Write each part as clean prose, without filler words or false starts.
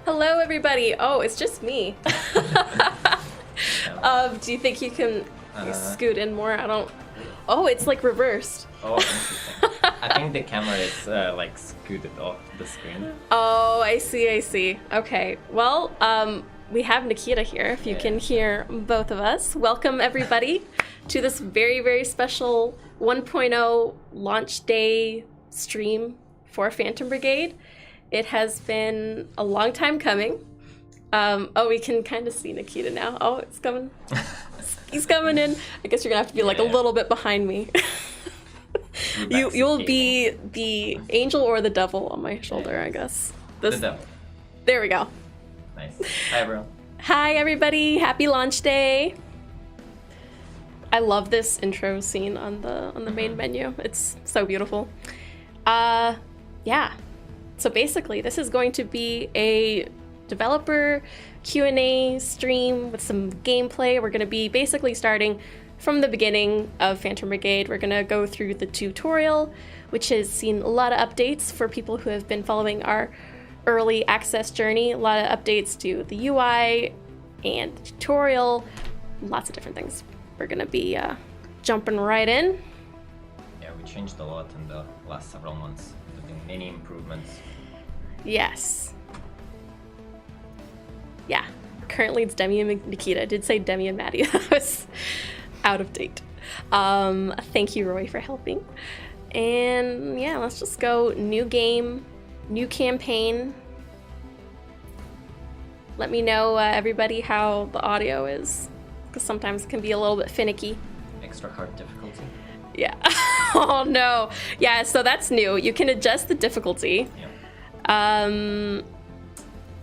Hello, everybody. Oh, it's just me. Do you think you can scoot in more? I don't. Oh, it's like reversed. Oh, interesting. I think the camera is like scooted off the screen. Oh, I see. Okay. Well, we have Nikita here, if you can hear both of us. Welcome, everybody, to this very, very special 1.0 launch day stream for Phantom Brigade. It has been a long time coming. Oh, we can kind of see Nikita now. Oh, it's coming. He's coming in. I guess you're gonna have to be like a little bit behind me. You'll be the angel or the devil on my shoulder, I guess. The devil. There we go. Nice. Hi, everyone. Hi, everybody. Happy launch day. I love this intro scene on the main menu. It's so beautiful. Yeah. So basically, this is going to be a developer Q&A stream with some gameplay. We're going to be basically starting from the beginning of Phantom Brigade. We're going to go through the tutorial, which has seen a lot of updates for people who have been following our early access journey. A lot of updates to the UI and the tutorial, lots of different things. We're going to be jumping right in. Yeah, we changed a lot in the last several months. There's been many improvements. Yes. Yeah. Currently it's Demi and Nikita. I did say Demi and Maddie. That was out of date. Thank you, Roy, for helping. And yeah, let's just go new game, new campaign. Let me know, everybody, how the audio is, because sometimes it can be a little bit finicky. Extra hard difficulty. Yeah. Oh no. Yeah, so that's new. You can adjust the difficulty. Yeah.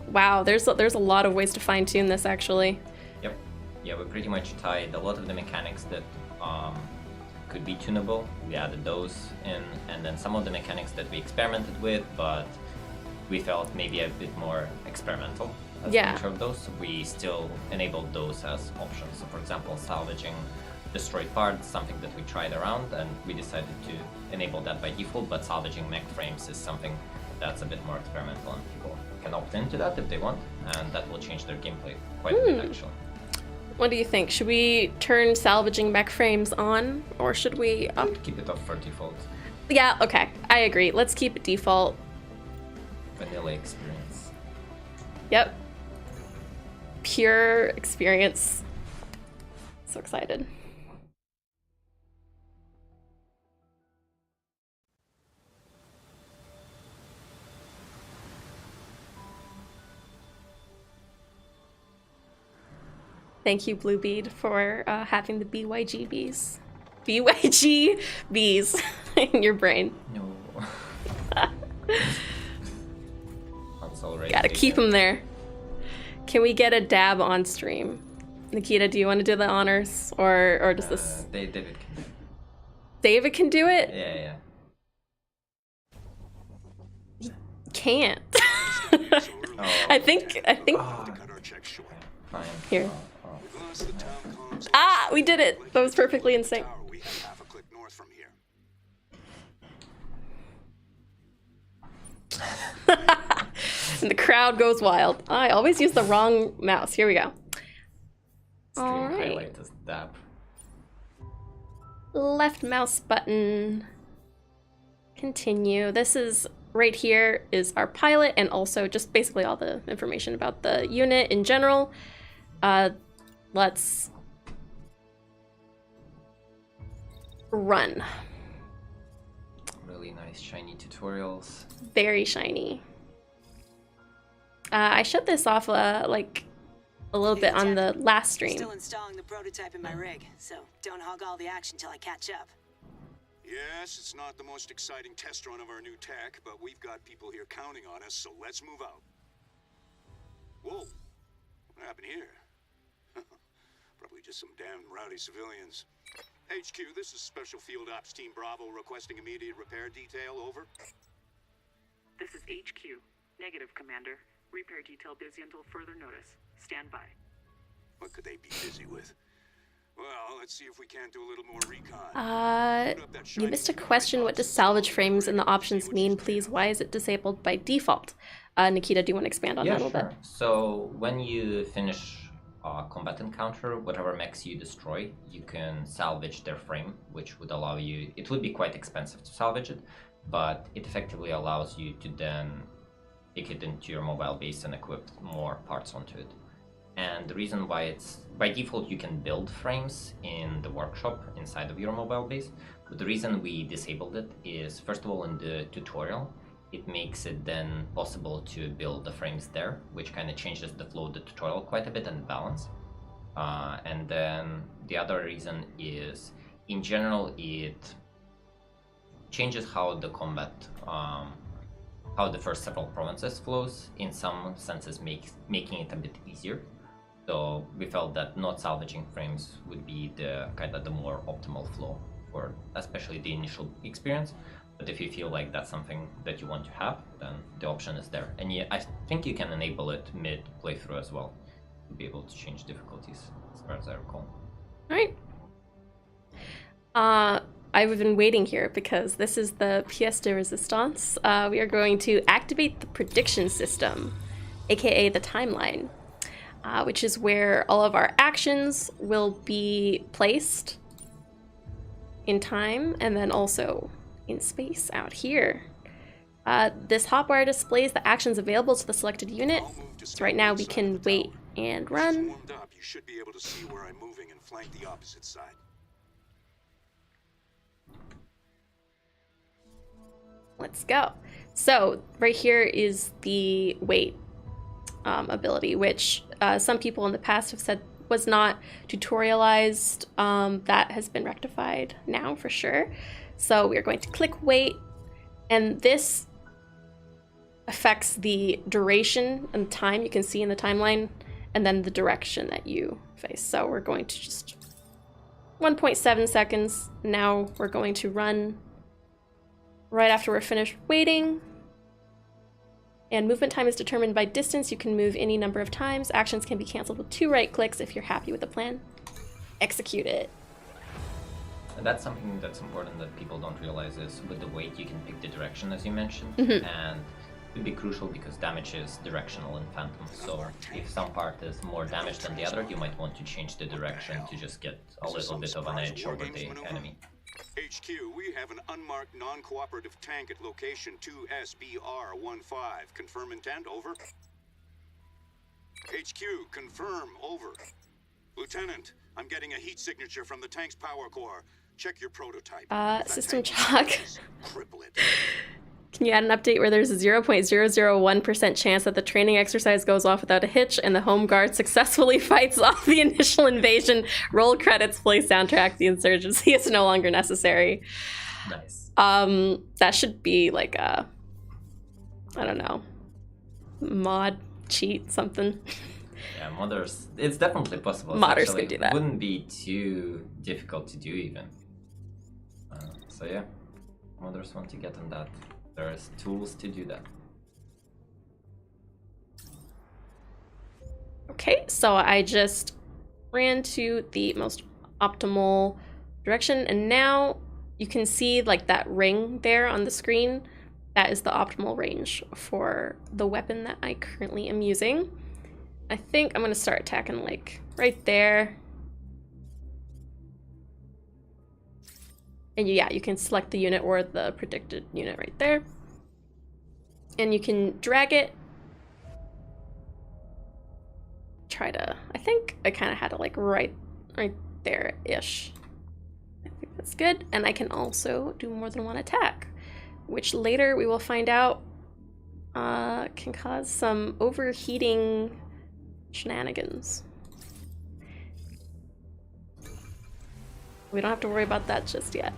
Wow, there's a lot of ways to fine-tune this, actually. Yep. Yeah, we pretty much tied a lot of the mechanics that could be tunable. We added those in, and then some of the mechanics that we experimented with, but we felt maybe a bit more experimental as each of those. We still enabled those as options. So, for example, salvaging destroyed parts, something that we tried around, and we decided to enable that by default. But salvaging mech frames is something that's a bit more experimental, and people can opt into that if they want, and that will change their gameplay quite a bit, actually. What do you think? Should we turn salvaging mech frames on, or should we keep it up for default? Yeah, okay, I agree. Let's keep it default. Vanilla experience. Yep. Pure experience. So excited. Thank you, Bluebead, for having the BYG bees. BYG bees in your brain. No. Gotta keep them there. Can we get a dab on stream? Nikita, do you want to do the honors? Or does this... David can do it. David can do it? Yeah. He can't. I think... Fine. Here. Ah, we did it. That was perfectly in sync. And the crowd goes wild. I always use the wrong mouse. Here we go. All right. Highlight is dab. Left mouse button. Continue. This is right here is our pilot, and also just basically all the information about the unit in general. Let's run. Really nice shiny tutorials. Very shiny. I shut this off like a little bit on the last stream. Still installing the prototype in my rig, so don't hog all the action till I catch up. Yes, it's not the most exciting test run of our new tech, but we've got people here counting on us, so let's move out. Whoa, what happened here? Probably just some damn rowdy civilians. HQ, this is Special Field Ops Team Bravo requesting immediate repair detail, over. This is HQ. Negative, Commander. Repair detail busy until further notice. Stand by. What could they be busy with? Well, let's see if we can't do a little more recon. You missed a question. What does salvage frames in the options mean, please? Why is it disabled by default? Nikita, do you want to expand on that a little bit? So when you finish a combat encounter, whatever mechs you destroy, you can salvage their frame, which would allow you... It would be quite expensive to salvage it, but it effectively allows you to then take it into your mobile base and equip more parts onto it. And the reason why it's... By default, you can build frames in the workshop inside of your mobile base, but the reason we disabled it is, first of all, in the tutorial, it makes it then possible to build the frames there, which kind of changes the flow of the tutorial quite a bit and balance. And then the other reason is, in general, it changes how the combat, how the first several provinces flows, in some senses making it a bit easier. So we felt that not salvaging frames would be the kind of the more optimal flow for especially the initial experience. But if you feel like that's something that you want to have, then the option is there. And yeah, I think you can enable it mid playthrough as well to be able to change difficulties, as far as I recall. All right. I've been waiting here because this is the pièce de résistance. We are going to activate the prediction system, aka the timeline, which is where all of our actions will be placed in time and then also in space out here. This hotbar displays the actions available to the selected unit. So right now we can wait and run. Warmed up, you should be able to see where I'm moving and flank the opposite side. Let's go. So right here is the wait ability, which some people in the past have said was not tutorialized. That has been rectified now for sure. So we are going to click wait, and this affects the duration and time you can see in the timeline, and then the direction that you face. So we're going to just 1.7 seconds. Now we're going to run right after we're finished waiting. And movement time is determined by distance. You can move any number of times. Actions can be canceled with 2 right clicks if you're happy with the plan. Execute it. And that's something that's important that people don't realize is with the weight you can pick the direction, as you mentioned, and it would be crucial because damage is directional in Phantom. So if some part is more damaged than the other, you might want to change the direction to just get a little bit of an edge over the enemy. HQ, we have an unmarked non-cooperative tank at location 2SBR15. Confirm intent, over. HQ, confirm, over. Lieutenant, I'm getting a heat signature from the tank's power core. Check your prototype. System chalk. Cripple it. Can you add an update where there's a 0.001% chance that the training exercise goes off without a hitch and the home guard successfully fights off the initial invasion? Roll credits, play soundtrack, the insurgency is no longer necessary. Nice. That should be like a, I don't know, mod, cheat, something. Yeah, modders, it's definitely possible. Modders can do that. It wouldn't be too difficult to do even. So yeah, modders want to get on that. There's tools to do that. Okay, so I just ran to the most optimal direction, and now you can see like that ring there on the screen. That is the optimal range for the weapon that I currently am using. I think I'm gonna start attacking like right there. And yeah, you can select the unit or the predicted unit right there. And you can drag it. Try to, I think I kind of had it like right there-ish. I think that's good. And I can also do more than one attack, which later we will find out can cause some overheating shenanigans. We don't have to worry about that just yet.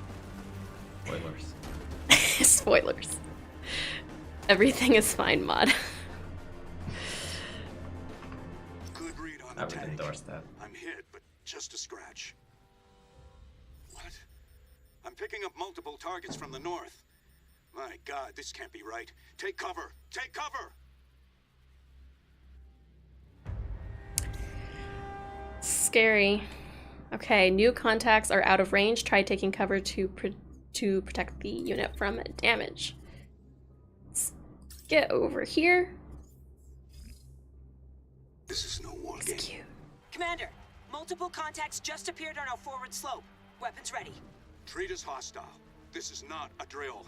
Spoilers. Spoilers. Everything is fine, mod. Good read on I the would tank. endorse that. I'm hit, but just a scratch. What? I'm picking up multiple targets from the north. My God, this can't be right. Take cover! Take cover! Scary. Okay, new contacts are out of range. Try taking cover to protect the unit from damage. Let's get over here. This is no war game. Execute. Commander, multiple contacts just appeared on our forward slope. Weapons ready. Treat us hostile. This is not a drill.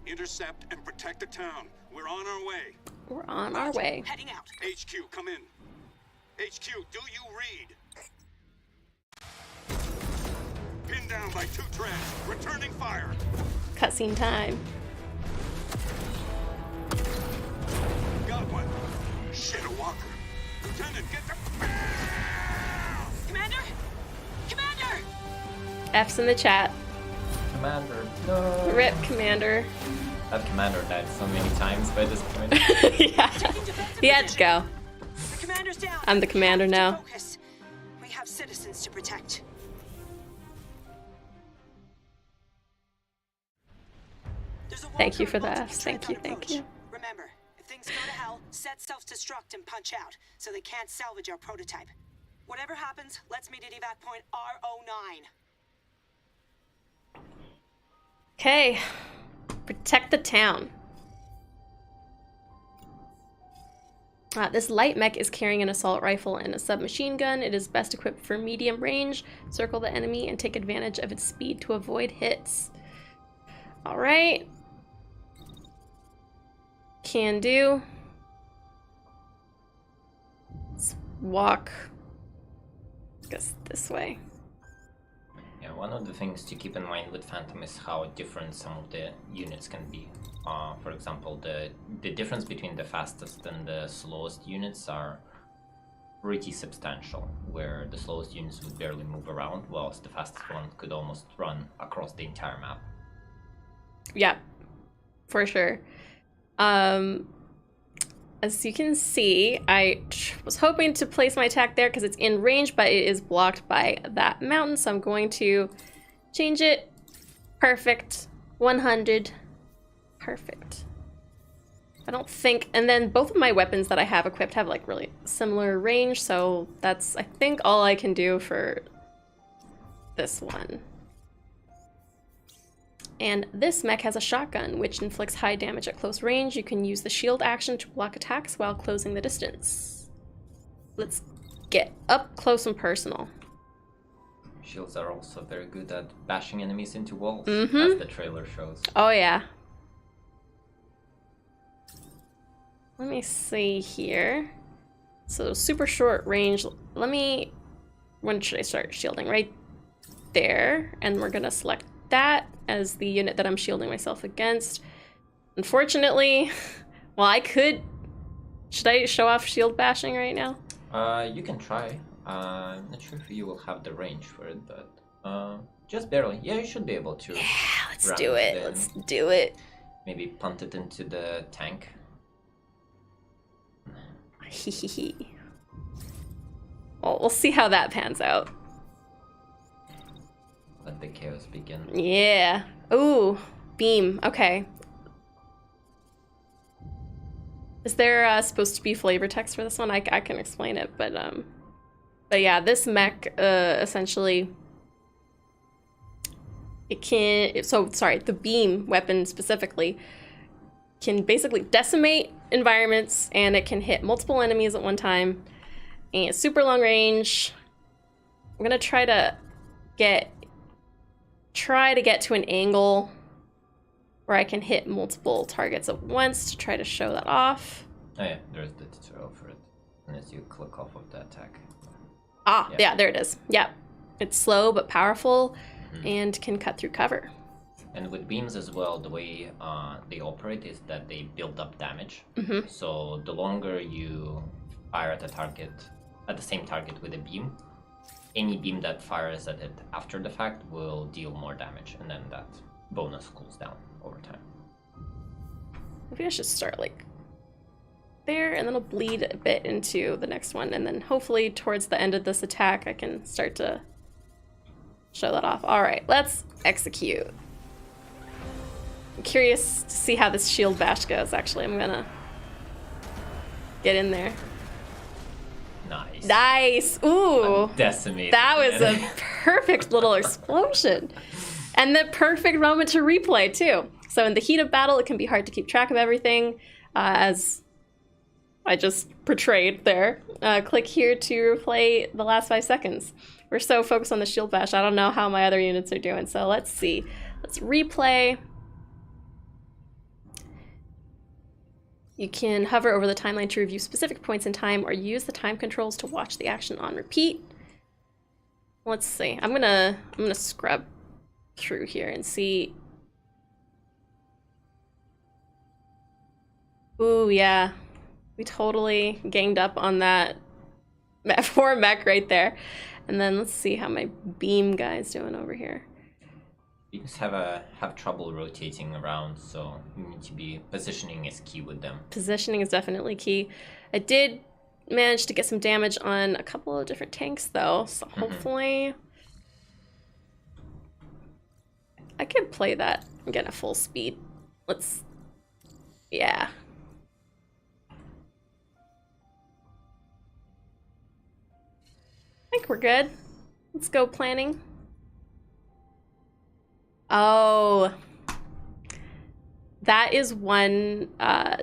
Intercept and protect the town. We're on our way. We're on our way. Heading out. HQ, come in. HQ, do you read? Pinned down by 2 treads. Returning fire. Cutscene time. Got one. Shit, a walker. Lieutenant, get the... Commander? Commander! F's in the chat. Commander, no. Rip, Commander. That commander died so many times by this point. Yeah. Taking defensive He had to position. go. The commander's down. I'm the commander We have to now. focus. We have citizens to protect. There's a Thank you walker for and the multiple Fs. Thank treads you, on thank approach. you. Remember, if things go to hell, set self-destruct and punch out, so they can't salvage our prototype. Whatever happens, let's meet at evac point R09. Okay. Protect the town. This light mech is carrying an assault rifle and a submachine gun. It is best equipped for medium range. Circle the enemy and take advantage of its speed to avoid hits. All right. Can do. Let's walk, I guess, this way. Yeah, one of the things to keep in mind with Phantom is how different some of the units can be. For example, the difference between the fastest and the slowest units are pretty substantial, where the slowest units would barely move around, whilst the fastest one could almost run across the entire map. Yeah, for sure. As you can see, I was hoping to place my attack there because it's in range, but it is blocked by that mountain, so I'm going to change it. Perfect. 100. Perfect. I don't think... And then both of my weapons that I have equipped have, like, really similar range, so that's, I think, all I can do for this one. And this mech has a shotgun, which inflicts high damage at close range. You can use the shield action to block attacks while closing the distance. Let's get up close and personal. Shields are also very good at bashing enemies into walls, Mm-hmm. as the trailer shows. Oh, yeah. Let me see here. So super short range. Let me... When should I start shielding? Right there. And we're going to select that as the unit that I'm shielding myself against. Unfortunately, well, I could... Should I show off shield bashing right now? You can try. I'm not sure if you will have the range for it, but just barely. Yeah, you should be able to. Yeah, let's ram do it. in. Let's do it. Maybe punt it into the tank. Well, we'll see how that pans out. Let the chaos begin. Yeah. Ooh, beam. Okay. Is there supposed to be flavor text for this one? I can explain it, but yeah, this mech essentially it can. So sorry, the beam weapon specifically can basically decimate environments, and it can hit multiple enemies at one time. And it's super long range. I'm gonna try to get to an angle where I can hit multiple targets at once to try to show that off. Oh yeah, there's the tutorial for it. Unless you click off of the attack. Ah, Yeah. yeah, there it is. Yeah. It's slow but powerful and can cut through cover. And with beams as well, the way they operate is that they build up damage. So the longer you fire at a target, at the same target with a beam, any beam that fires at it after the fact will deal more damage, and then that bonus cools down over time. Maybe I should start like there, and then I'll bleed a bit into the next one, and then hopefully towards the end of this attack I can start to show that off. All right, let's execute. I'm curious to see how this shield bash goes. Actually, I'm gonna get in there. Nice. Nice. Ooh, Decimated. that was a man. perfect little explosion. And the perfect moment to replay, too. So in the heat of battle, it can be hard to keep track of everything, as I just portrayed there. Click here to replay the last 5 seconds. We're so focused on the shield bash, I don't know how my other units are doing. So let's see. Let's replay. You can hover over the timeline to review specific points in time or use the time controls to watch the action on repeat. Let's see. I'm gonna scrub through here and see. Ooh, yeah. We totally ganged up on that 4 mech right there. And then let's see how my beam guy's doing over here. Beams have trouble rotating around, so you need to be positioning is key with them. Positioning is definitely key. I did manage to get some damage on a couple of different tanks though, so hopefully I could play that and get a full speed. Yeah. I think we're good. Let's go planning. Oh, that is one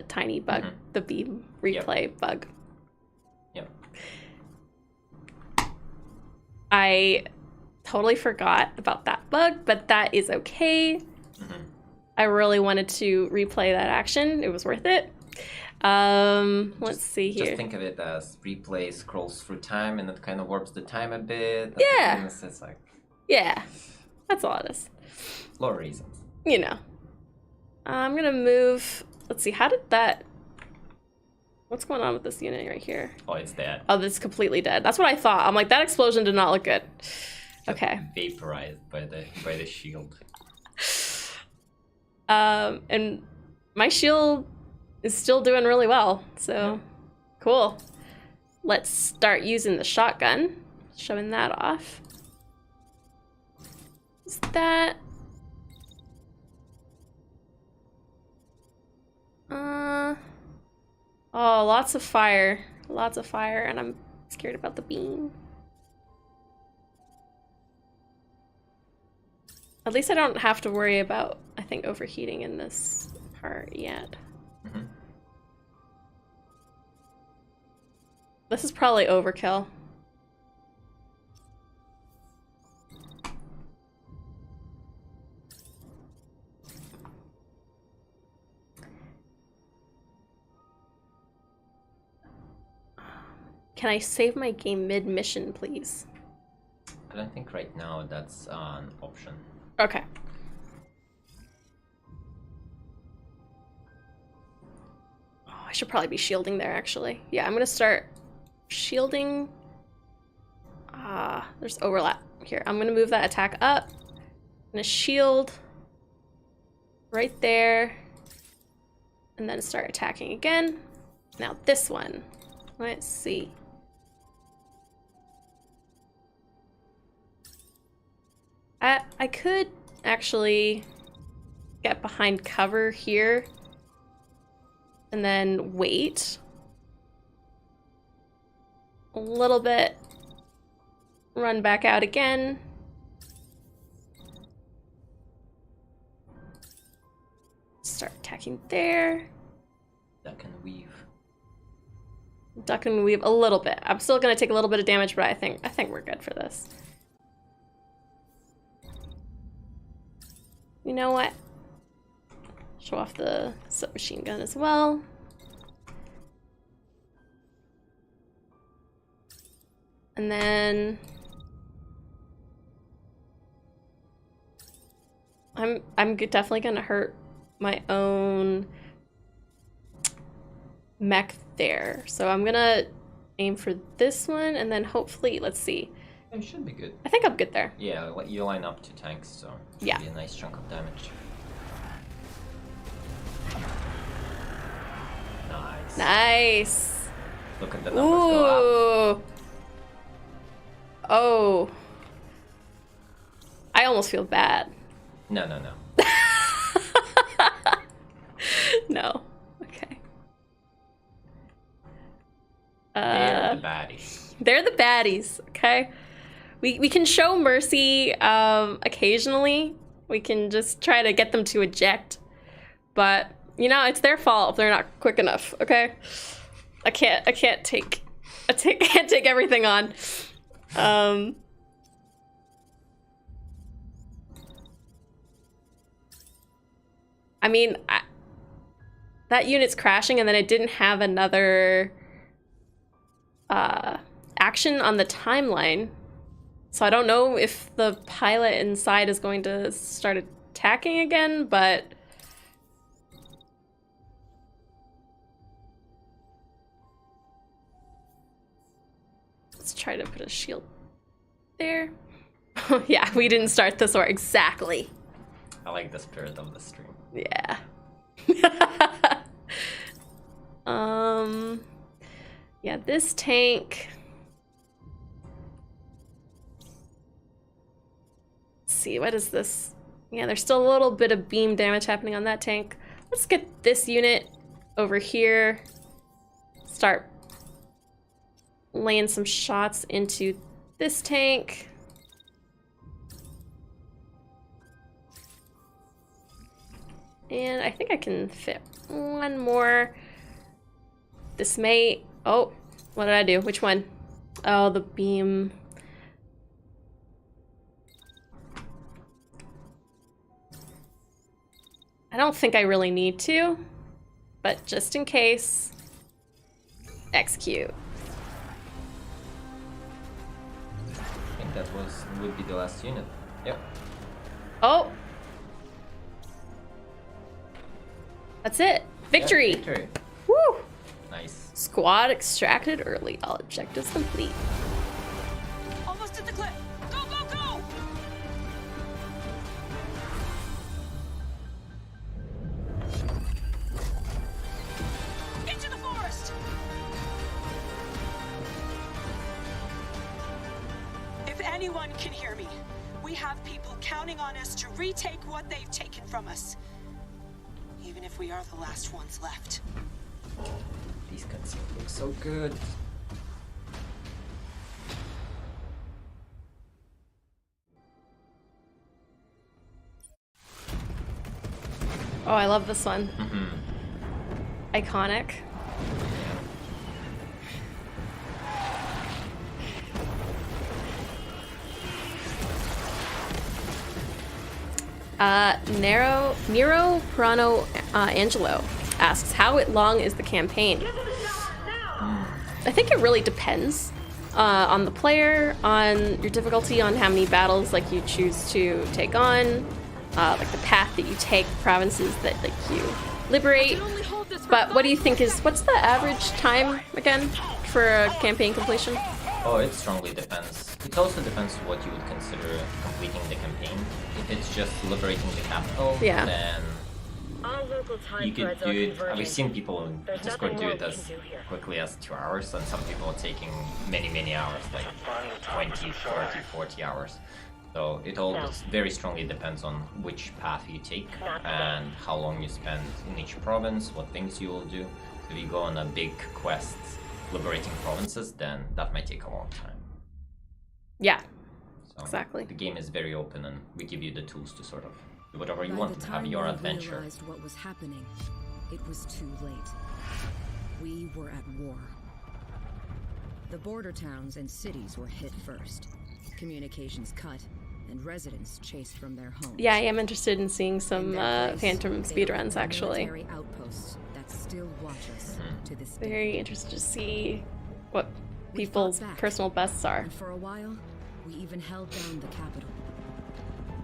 tiny bug, the beam replay bug. Yep. I totally forgot about that bug, but that is okay. I really wanted to replay that action. It was worth it. Let's see here. Just think of it as replay scrolls through time and it kind of warps the time a bit. Yeah. It's like... Yeah, that's all it is. A lot of reasons. You know. I'm gonna move. Let's see, how did that... What's going on with this unit right here? Oh, it's dead. Oh, that's completely dead. That's what I thought. I'm like, that explosion did not look good. Okay. Vaporized by the shield. And my shield is still doing really well, so cool. Let's start using the shotgun. Showing that off. Is that... Oh, lots of fire. Lots of fire, and I'm scared about the beam. At least I don't have to worry about, I think, overheating in this part yet. This is probably overkill. Can I save my game mid-mission, please? I don't think right now that's an option. Okay. Oh, I should probably be shielding there, actually. Yeah, I'm gonna start shielding. There's overlap here. I'm gonna move that attack up. I'm gonna shield right there. And then start attacking again. Now this one. Let's see. I could actually get behind cover here and then wait a little bit, run back out again. Start attacking there. Duck and weave. Duck and weave a little bit. I'm still gonna take a little bit of damage, but I think we're good for this. You know what? Show off the submachine gun as well. And then I'm definitely gonna hurt my own mech there. So I'm gonna aim for this one and then hopefully, let's see. It should be good. I think I'm good there. Yeah, you line up 2 tanks, so it should be a nice chunk of damage. Nice. Nice. Look at the numbers go up. Ooh. Oh. I almost feel bad. No. No. Okay. They're the baddies. They're the baddies, okay? We can show mercy occasionally. We can just try to get them to eject. But, you know, it's their fault if they're not quick enough, okay? I can't take everything on. I mean, that unit's crashing, and then it didn't have another action on the timeline. So I don't know if the pilot inside is going to start attacking again, but... let's try to put a shield there. Yeah, we didn't start this war. Exactly. I like the spirit of the stream. Yeah. Yeah, this tank. Let's see, what is this? Yeah, there's still a little bit of beam damage happening on that tank. Let's get this unit over here. Start laying some shots into this tank. And I think I can fit one more. This may... oh, what did I do? Which one? Oh, the beam. I don't think I really need to, but just in case, execute. I think that would be the last unit. Yep. Oh! That's it. Victory! Yeah, victory. Woo! Nice. Squad extracted early. All objectives complete. Almost at the cliff. Go, go, go! Into the forest! If anyone can hear me, we have people counting on us to retake what they've taken from us. Even if we are the last ones left. These cutscenes look so good. Oh, I love this one. Mm-hmm. Iconic. Nero Prano Angelo asks, how long is the campaign? I think it really depends on the player, on your difficulty, on how many battles like you choose to take on, like the path that you take, provinces that like you liberate. But what do you think is, what's the average time again for a campaign completion? Oh, it strongly depends. It also depends what you would consider completing the campaign. If it's just liberating the capital, Yeah. then you could do it. We've seen people in Discord do it as quickly as 2 hours, and some people are taking many hours, like 20, 30, 40 hours. So it all very strongly depends on which path you take and how long you spend in each province, what things you will do. If you go on a big quest liberating provinces, then that might take a long time. Yeah, So exactly. The game is very open, and we give you the tools to sort of do whatever you want and have your adventure. Realized what was happening, it was too late. We were at war. The border towns and cities were hit first. Communications cut, and residents chased from their homes. Yeah, I am interested in seeing some In their place, Phantom they speedruns, opened actually. military outposts that still watch us to this day. Very interested to see what We people's fought back, personal bests are. And for a while, we even held down the capital.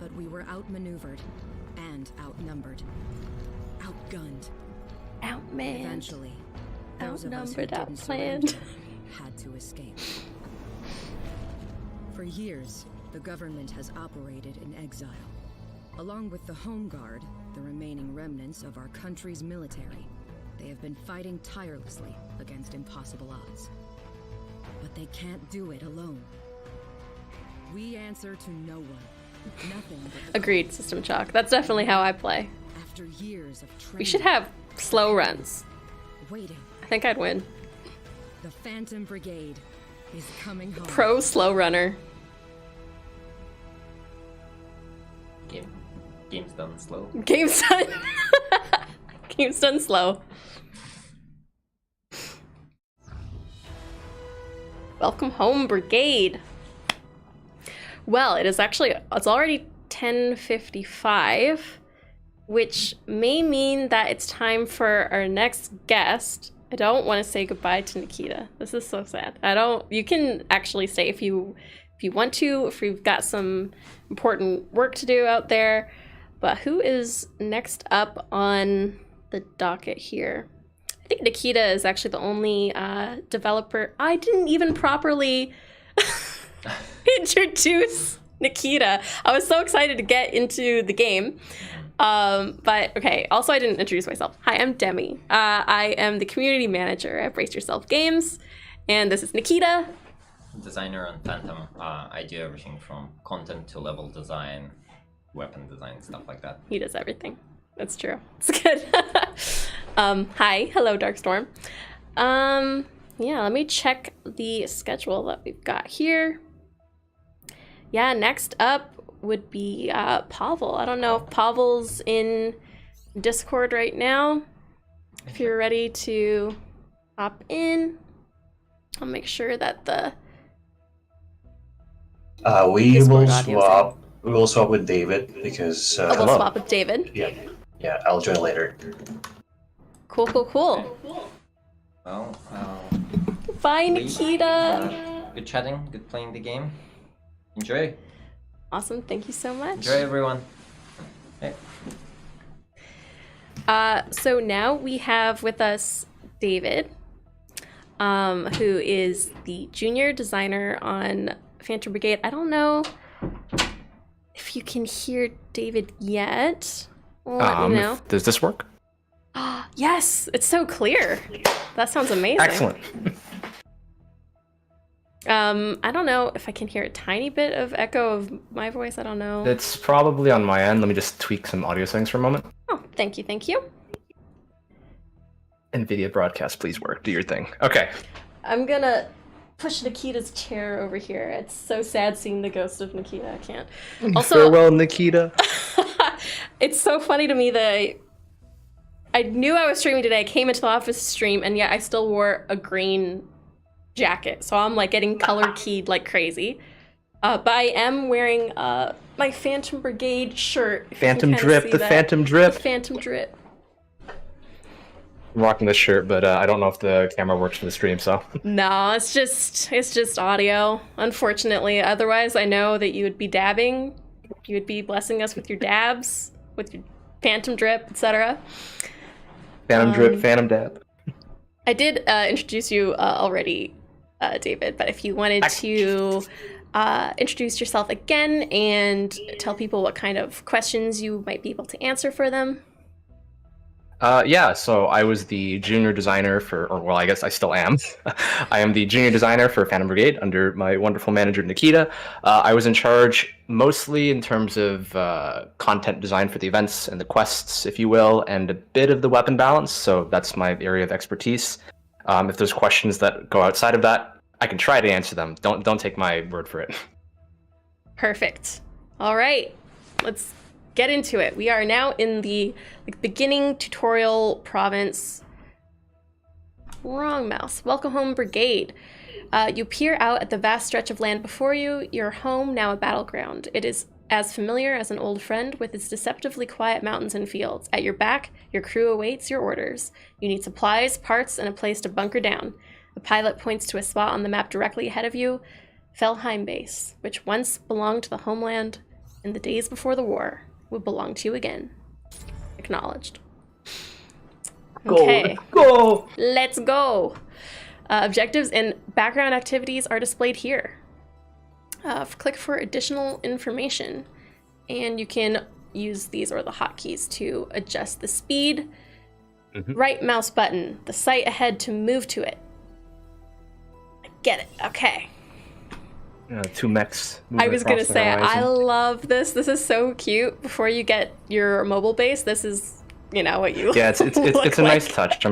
But we were outmaneuvered and outnumbered. Outgunned. Outmanned. Eventually, those of us who Outnumbered, didn't outplanned. surrender had to escape. For years, the government has operated in exile. Along with the Home Guard, the remaining remnants of our country's military, they have been fighting tirelessly against impossible odds. But they can't do it alone. We answer to no one. Nothing but the Agreed, System Chalk. That's definitely how I play. After years of training, We should have slow runs. waiting, I think I'd win. the Phantom Brigade is coming home. Pro slow runner. Game's done slow. Game's done. Game's done slow. Welcome home, Brigade. Well, it's already 10:55, which may mean that it's time for our next guest. I don't want to say goodbye to Nikita. This is so sad. You can actually stay if you want to, if we've got some important work to do out there. But who is next up on the docket here? I think Nikita is actually the only developer. I didn't even properly introduce Nikita. I was so excited to get into the game. But okay, also I didn't introduce myself. Hi, I'm Demi. I am the community manager at Brace Yourself Games, and this is Nikita. Designer on Phantom. I do everything from content to level design, weapon design, stuff like that. He does everything. That's true. It's good. Hi, hello, Darkstorm. Yeah, let me check the schedule that we've got here. Yeah, next up would be Pavel. I don't know if Pavel's in Discord right now. If you're ready to hop in, I'll make sure that the we Discord will audio's swap. We will swap with David because. we'll Hello. swap with David. Yeah. I'll join later. Cool. Well, Bye, Nikita. good chatting, good playing the game. Enjoy. Awesome. Thank you so much. Enjoy, everyone. Hey. So now we have with us David, who is the junior designer on Phantom Brigade. I don't know if you can hear David yet. Let me know. Does this work? Yes, it's so clear. That sounds amazing. Excellent. I don't know if I can hear a tiny bit of echo of my voice. I don't know. It's probably on my end. Let me just tweak some audio settings for a moment. Oh, thank you. NVIDIA broadcast, please work. Do your thing. Okay. I'm gonna push Nikita's chair over here. It's so sad seeing the ghost of Nikita. I can't. Also, farewell, Nikita. It's so funny to me that I knew I was streaming today. I came into the office to stream, and yet I still wore a green jacket. So I'm like getting color keyed like crazy. But I am wearing my Phantom Brigade shirt. Phantom drip. The Phantom drip. The Phantom drip. I'm rocking this shirt, but I don't know if the camera works for the stream, so. No, it's just audio, unfortunately. Otherwise, I know that you would be dabbing. You would be blessing us with your dabs, with your Phantom drip, etc. Phantom drip, Phantom dab. I did introduce you already, David, but if you wanted to introduce yourself again and tell people what kind of questions you might be able to answer for them. Yeah, so I was the junior designer I guess I still am. I am the junior designer for Phantom Brigade under my wonderful manager, Nikita. I was in charge mostly in terms of content design for the events and the quests, if you will, and a bit of the weapon balance, so that's my area of expertise. If there's questions that go outside of that, I can try to answer them. Don't take my word for it. Perfect. All right, let's get into it. We are now in the beginning tutorial province. Wrong mouse. Welcome home, Brigade. You peer out at the vast stretch of land before you. Your home, now a battleground. It is as familiar as an old friend with its deceptively quiet mountains and fields. At your back, your crew awaits your orders. You need supplies, parts, and a place to bunker down. The pilot points to a spot on the map directly ahead of you, Felheim Base, which once belonged to the homeland in the days before the war. Will belong to you again. Acknowledged. Okay. Let's go. Objectives and background activities are displayed here. Click for additional information, and you can use these or the hotkeys to adjust the speed. Right mouse button, the sight ahead to move to it. I get it. Okay. Two mechs. I was gonna say, I love this. This is so cute. Before you get your mobile base, this is, what you. Yeah, it's a nice touch.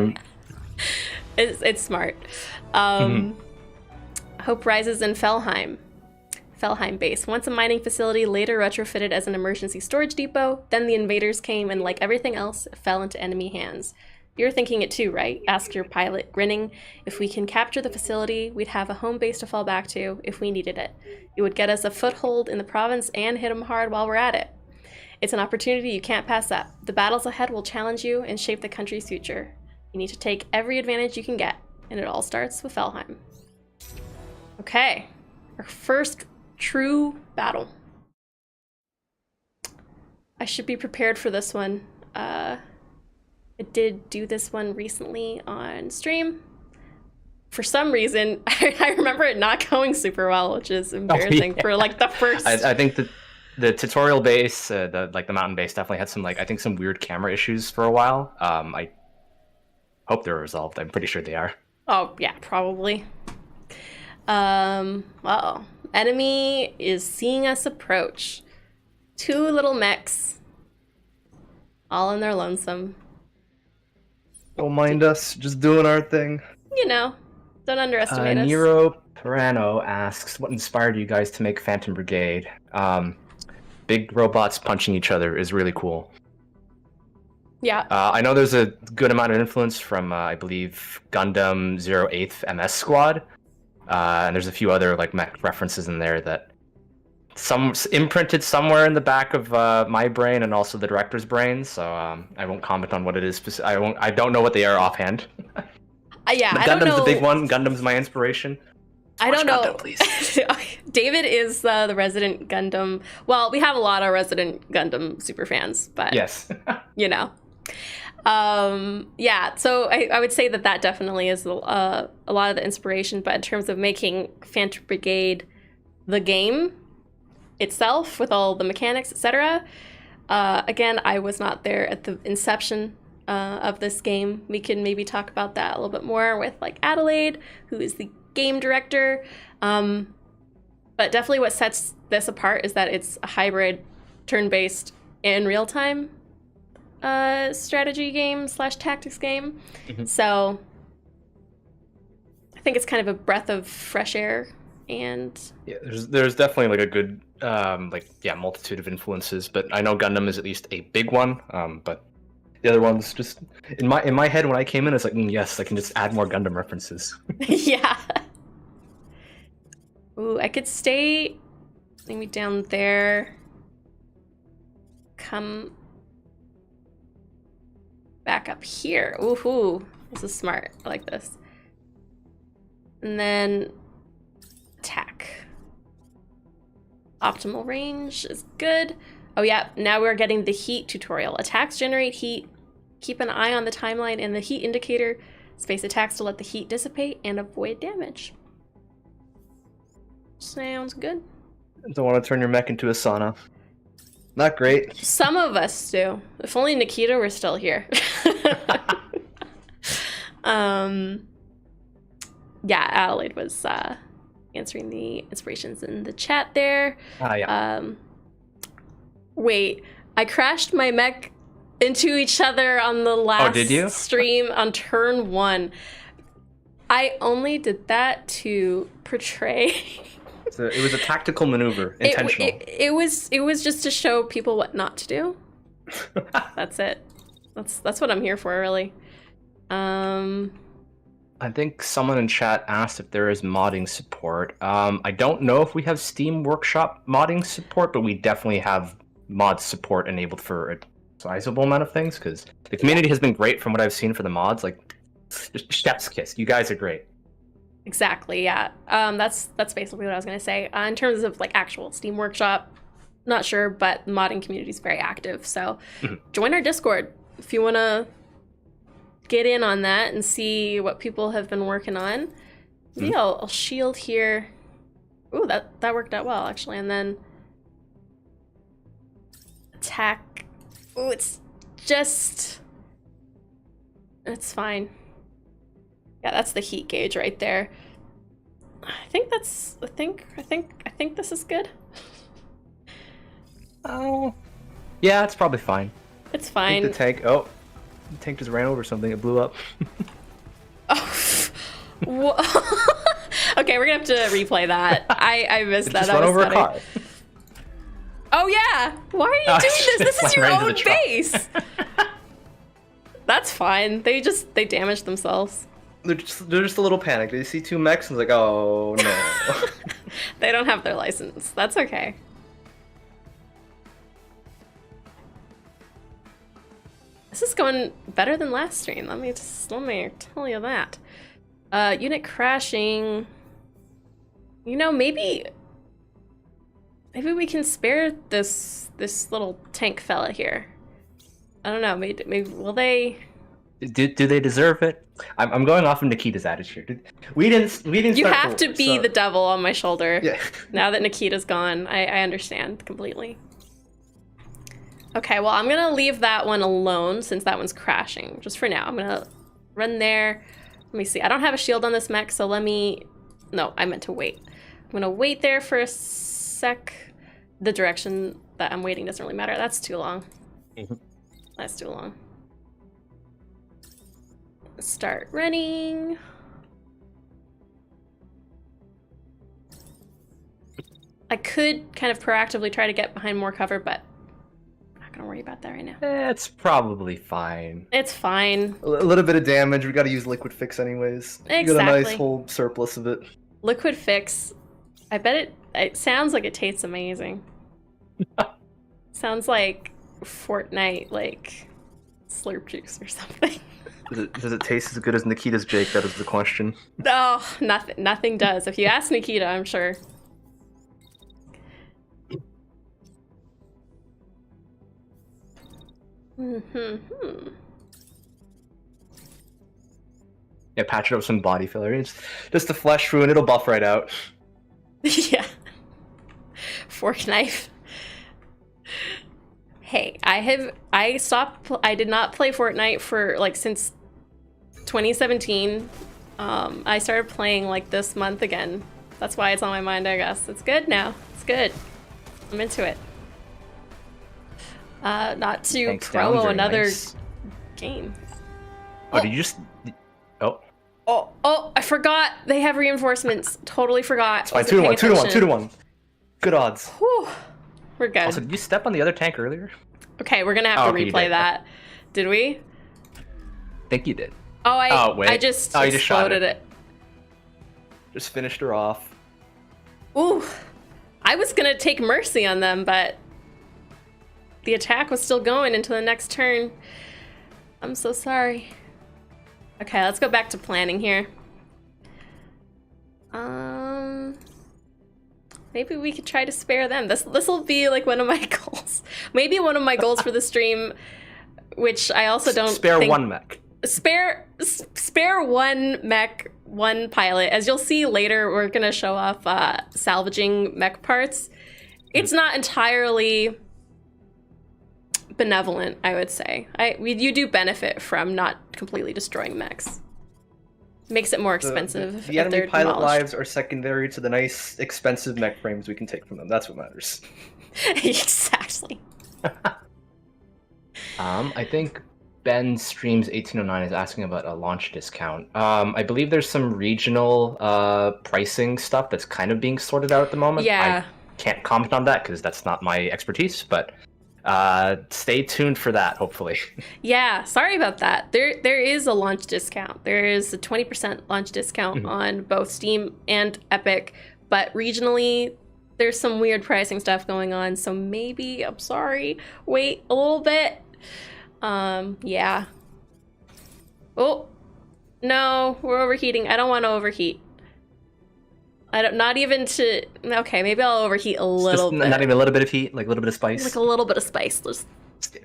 It's smart. Hope rises in Felheim. Felheim base. Once a mining facility, later retrofitted as an emergency storage depot, then the invaders came and like everything else, it fell into enemy hands. You're thinking it too, right? Asked your pilot, grinning. If we can capture the facility, we'd have a home base to fall back to if we needed it. It would get us a foothold in the province and hit them hard while we're at it. It's an opportunity you can't pass up. The battles ahead will challenge you and shape the country's future. You need to take every advantage you can get, and it all starts with Felheim. Okay, our first true battle. I should be prepared for this one. I did do this one recently on stream. For some reason, I remember it not going super well, which is embarrassing for like the first. I think the tutorial base, the mountain base, definitely had some I think some weird camera issues for a while. I hope they're resolved. I'm pretty sure they are. Oh yeah, probably. Uh-oh. Enemy is seeing us approach. 2 little mechs, all in their lonesome. Don't mind us, just doing our thing. You know, don't underestimate us. Nero Perano asks, what inspired you guys to make Phantom Brigade? Big robots punching each other is really cool. Yeah. I know there's a good amount of influence from, I believe, Gundam 08th MS Squad. And there's a few other mech references in there that some imprinted somewhere in the back of my brain and also the director's brain. So I won't comment on what it is. I don't know what they are offhand. Yeah, I Gundam's don't know. the big one. Gundam's my inspiration. I don't know. Gundam, please. David is the resident Gundam. Well, we have a lot of resident Gundam super fans, but yes, you know. Yeah, so I would say that definitely is a lot of the inspiration, but in terms of making Phantom Brigade the game itself with all the mechanics, etc. Again, I was not there at the inception of this game. We can maybe talk about that a little bit more with Adelaide, who is the game director. But definitely what sets this apart is that it's a hybrid turn-based and real-time strategy game / tactics game. Mm-hmm. So I think it's kind of a breath of fresh air. And yeah, there's definitely a good multitude of influences, but I know Gundam is at least a big one. But the other ones, just in my head when I came in, it's yes, I can just add more Gundam references. Yeah. Ooh, I could stay maybe down there. Come back up here. Ooh, this is smart. I like this. And then attack. Optimal range is good. Oh yeah, now we're getting the heat tutorial. Attacks generate heat. Keep an eye on the timeline and the heat indicator. Space attacks to let the heat dissipate and avoid damage. Sounds good. Don't want to turn your mech into a sauna. Not great. Some of us do. If only Nikita were still here. Yeah, Adelaide was answering the inspirations in the chat there. Yeah. Wait, I crashed my mech into each other on the last did you? stream on turn 1. I only did that to portray. So it was a tactical maneuver, intentional. It was just to show people what not to do. That's it. That's what I'm here for, really. I think someone in chat asked if there is modding support. I don't know if we have Steam Workshop modding support, but we definitely have mod support enabled for a sizable amount of things, because the community has been great from what I've seen for the mods. Just chef's kiss. You guys are great. Exactly, yeah. That's basically what I was going to say. In terms of actual Steam Workshop, not sure, but the modding community is very active. So join our Discord if you want to get in on that and see what people have been working on. Maybe I'll shield here. Ooh, that worked out well, actually. And then attack. Ooh, it's fine. Yeah, that's the heat gauge right there. I think this is good. Oh, yeah, it's probably fine. It's fine. The tank just ran over something. It blew up. Oh, Okay, we're gonna have to replay that. I missed that. Just That run was over funny. a car. Oh yeah! Why are you Oh, doing this? This is went your right into own the truck. base. That's fine. They damaged themselves. They're just a little panicked. They see two mechs and it's like, oh no. They don't have their license. That's okay. This is going better than last stream. Let me tell you that. Unit crashing. You know, maybe we can spare this little tank fella here. I don't know. Maybe will they? Do they deserve it? I'm going off of Nikita's attitude. We didn't. You start have to forward, be so- the devil on my shoulder. Yeah. Now that Nikita's gone, I understand completely. Okay, well, I'm gonna leave that one alone since that one's crashing, just for now. I'm gonna run there. Let me see. I don't have a shield on this mech, so let me... No, I meant to wait. I'm gonna wait there for a sec. The direction that I'm waiting doesn't really matter. That's too long. That's too long. Start running. I could kind of proactively try to get behind more cover, but I'm not gonna worry about that right now. It's probably fine. It's fine. A little bit of damage. We got to use liquid fix anyways. We got a Exactly. nice whole surplus of it. Liquid fix. I bet it sounds like it tastes amazing. Sounds like Fortnite, like slurp juice or something. Does it taste as good as Nikita's Jake? That is the question. No, nothing does. If you ask Nikita, I'm sure. Yeah, patch it up with some body filler. It's just a flesh wound. It'll buff right out. Yeah. Fork knife. Hey, I did not play Fortnite for like since 2017. I started playing like this month again. That's why it's on my mind, I guess. It's good now. It's good. I'm into it. Not to Thanks, down, promo very another nice. game. Oh, did you just... Oh. Oh, I forgot. They have reinforcements. Totally forgot. It's fine. Wasn't paying 2 to 1, 2 to 1, 2 to attention. 1. Good odds. Whew. We're good. Also, did you step on the other tank earlier? Okay, we're gonna have Oh, to okay, you replay did. that. Did we? I think you did. Oh, Oh, wait. I just Oh, you just shot exploded it. it. Just finished her off. Ooh, I was gonna take mercy on them, but the attack was still going into the next turn. I'm so sorry. Okay, let's go back to planning here. Maybe we could try to spare them. This will be like one of my goals. Maybe one of my goals for the stream, which I also don't Spare think... one mech. Spare one mech, one pilot. As you'll see later, we're gonna show off salvaging mech parts. It's not entirely benevolent, I would say. You do benefit from not completely destroying mechs. Makes it more expensive The if they're enemy pilot demolished. lives are secondary to the nice, expensive mech frames we can take from them. That's what matters. Exactly. I think Ben Streams 1809 is asking about a launch discount. I believe there's some regional pricing stuff that's kind of being sorted out at the moment. Yeah. I can't comment on that because that's not my expertise, but stay tuned for that, hopefully. Yeah, sorry about that. There is a launch discount. There is a 20% launch discount on both Steam and Epic, but regionally there's some weird pricing stuff going on, so maybe, I'm sorry, wait a little bit. Yeah. Oh, no, we're overheating. I don't want to overheat. Not even to, okay, maybe I'll overheat a little bit. Not even a little bit of heat, like a little bit of spice. Like a little bit of spice,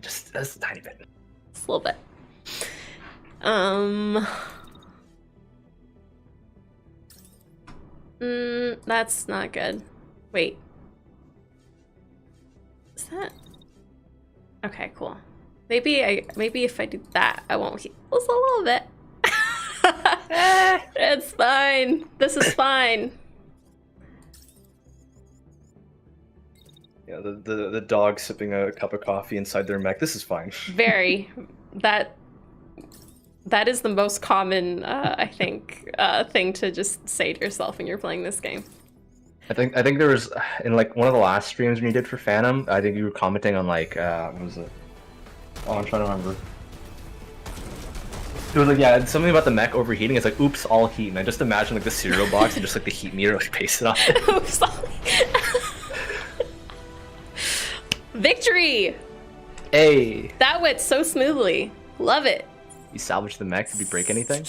Just a tiny bit. Just a little bit. That's not good. Wait. Is that? Okay, cool. Maybe if I do that, I won't heat just a little bit. It's fine. This is fine. Yeah, the dog sipping a cup of coffee inside their mech. This is fine. Very. that is the most common, I think, thing to just say to yourself when you're playing this game. I think there was in like one of the last streams when you did for Phantom. I think you were commenting on like what was it? Oh, I'm trying to remember. It was like, yeah, something about the mech overheating. It's like, oops, all heat. And I just imagine like the cereal box and just like the heat meter like pasted on it. Oops, all Victory! Hey! That went so smoothly. Love it. You salvaged the mech? Did we break anything?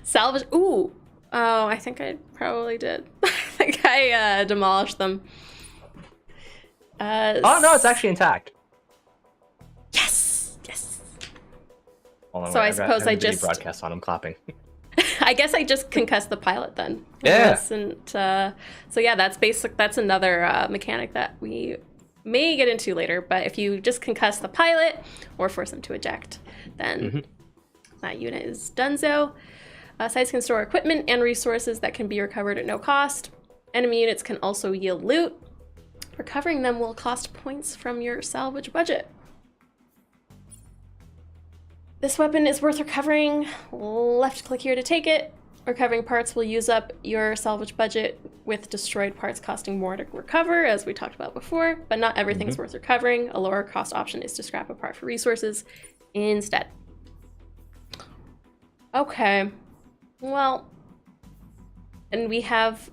Salvage. Ooh. Oh, I think I probably did. I think I demolished them. Oh, no, it's actually intact. Yes! Yes. Hold on, So wait, I suppose I just broadcast on him clapping. I guess I just concussed the pilot then. Yeah. And, so yeah, that's another mechanic that we may get into later. But if you just concuss the pilot or force them to eject, then that unit is donezo. Sites can store equipment and resources that can be recovered at no cost. Enemy units can also yield loot. Recovering them will cost points from your salvage budget. This weapon is worth recovering. Left click here to take it. Recovering parts will use up your salvage budget, with destroyed parts costing more to recover, as we talked about before, but not everything's worth recovering. A lower cost option is to scrap a part for resources instead. Okay. Well, and we left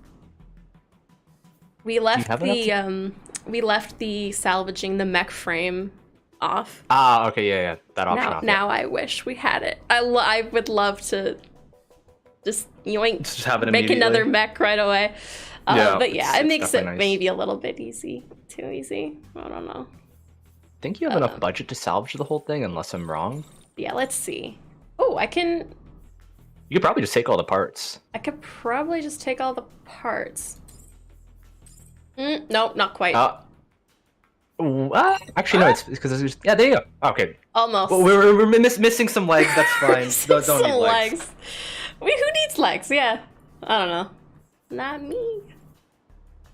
the salvaging the mech frame off. Ah, okay, yeah, that option off. Now I wish we had it. I would love to just yoink, just have it make another immediately. mech right away. But yeah, it makes it nice. maybe a little bit easy. Too easy. I don't know. Think you have enough budget to salvage the whole thing, unless I'm wrong? Yeah, let's see. Oh, I can. You could probably just take all the parts. I could probably just take all the parts. Nope, not quite. Actually, no, it's because there's just... Yeah, there you go. Okay. Almost. Well, we're missing some legs. That's fine. don't Some need legs. Who needs legs? Yeah. I don't know. Not me.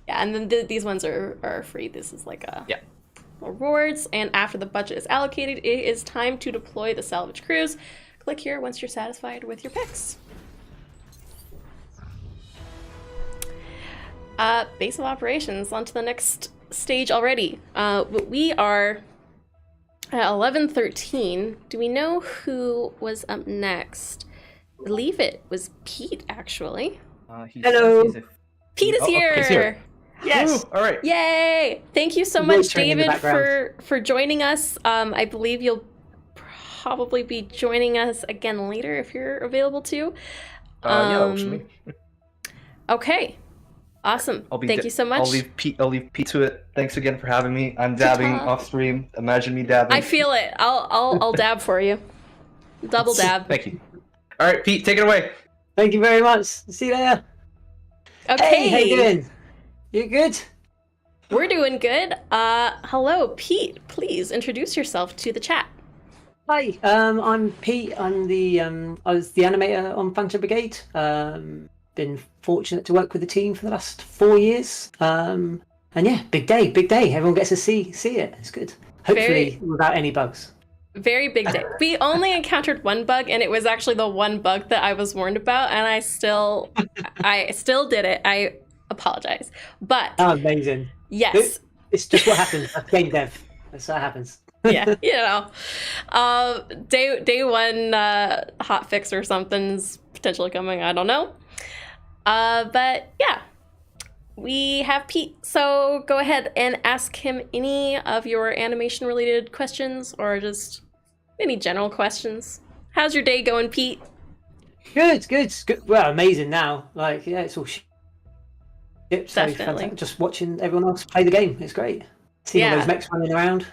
Yeah, and then these ones are free. This is like a rewards. And after the budget is allocated, it is time to deploy the salvage crews. Click here once you're satisfied with your picks. Base of operations, on to the next stage already. We are at 11:13. Do we know who was up next? I believe it was Pete, actually. Hello. Pete is here. Pete's here. Yes. Ooh, all right. Yay! Thank you so much, David, for joining us. I believe you'll probably be joining us again later if you're available to. Yeah, that works for me. Okay. Awesome. Thank you so much. I'll leave Pete to it. Thanks again for having me. I'm dabbing off stream. Imagine me dabbing. I feel it. I'll dab for you. Double dab. Thank you. All right, Pete, take it away. Thank you very much. See you later. Okay. Hey, how you doing? You good? We're doing good. Hello, Pete. Please introduce yourself to the chat. Hi, I'm Pete. I'm the I was the animator on Phantom Brigade. Been fortunate to work with the team for the last 4 years. And yeah, big day. Everyone gets to see it. It's good. Hopefully without any bugs. Very big day. We only encountered one bug, and it was actually the one bug that I was warned about, and I still did it. I apologize, but amazing. Yes, it's just what happens. That's game dev. That's what happens. Yeah, you know, day one hot fix or something's potentially coming. I don't know, but yeah, we have Pete. So go ahead and ask him any of your animation related questions or just any general questions. How's your day going, Pete? Good. Well, amazing now. Like, yeah, it's all shit. So Definitely. Just watching everyone else play the game. It's great. Seeing all those mechs running around.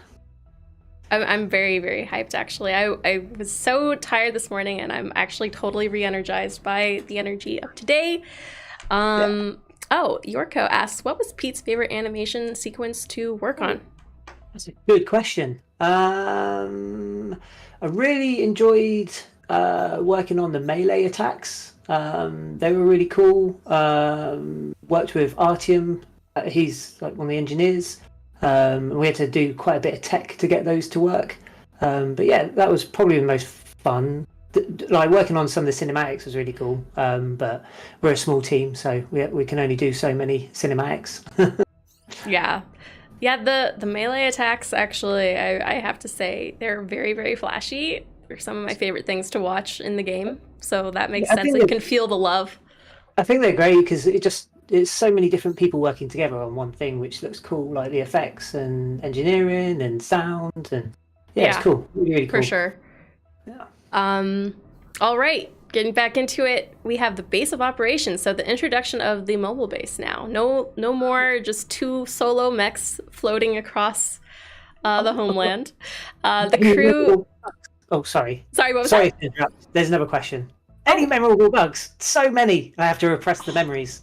I'm very, very hyped, actually. I was so tired this morning, and I'm actually totally re-energized by the energy of today. Oh, Yorko asks, what was Pete's favorite animation sequence to work on? That's a good question. I really enjoyed working on the melee attacks. They were really cool. Worked with Artyom. He's like one of the engineers. We had to do quite a bit of tech to get those to work. But yeah, that was probably the most fun. like working on some of the cinematics was really cool. But we're a small team, so we can only do so many cinematics. Yeah. The melee attacks, actually, I have to say, they're very, very flashy. They're some of my favorite things to watch in the game. So that makes sense. You can feel the love. I think they're great because it's so many different people working together on one thing, which looks cool, like the effects and engineering and sound, and it's cool, really cool. For sure. Yeah. All right, getting back into it, we have the base of operations. So the introduction of the mobile base now. No more just 2 solo mechs floating across the homeland. The crew. Oh, sorry. Sorry, what was Sorry that? to interrupt. There's another question. Any memorable bugs? So many. I have to repress the memories.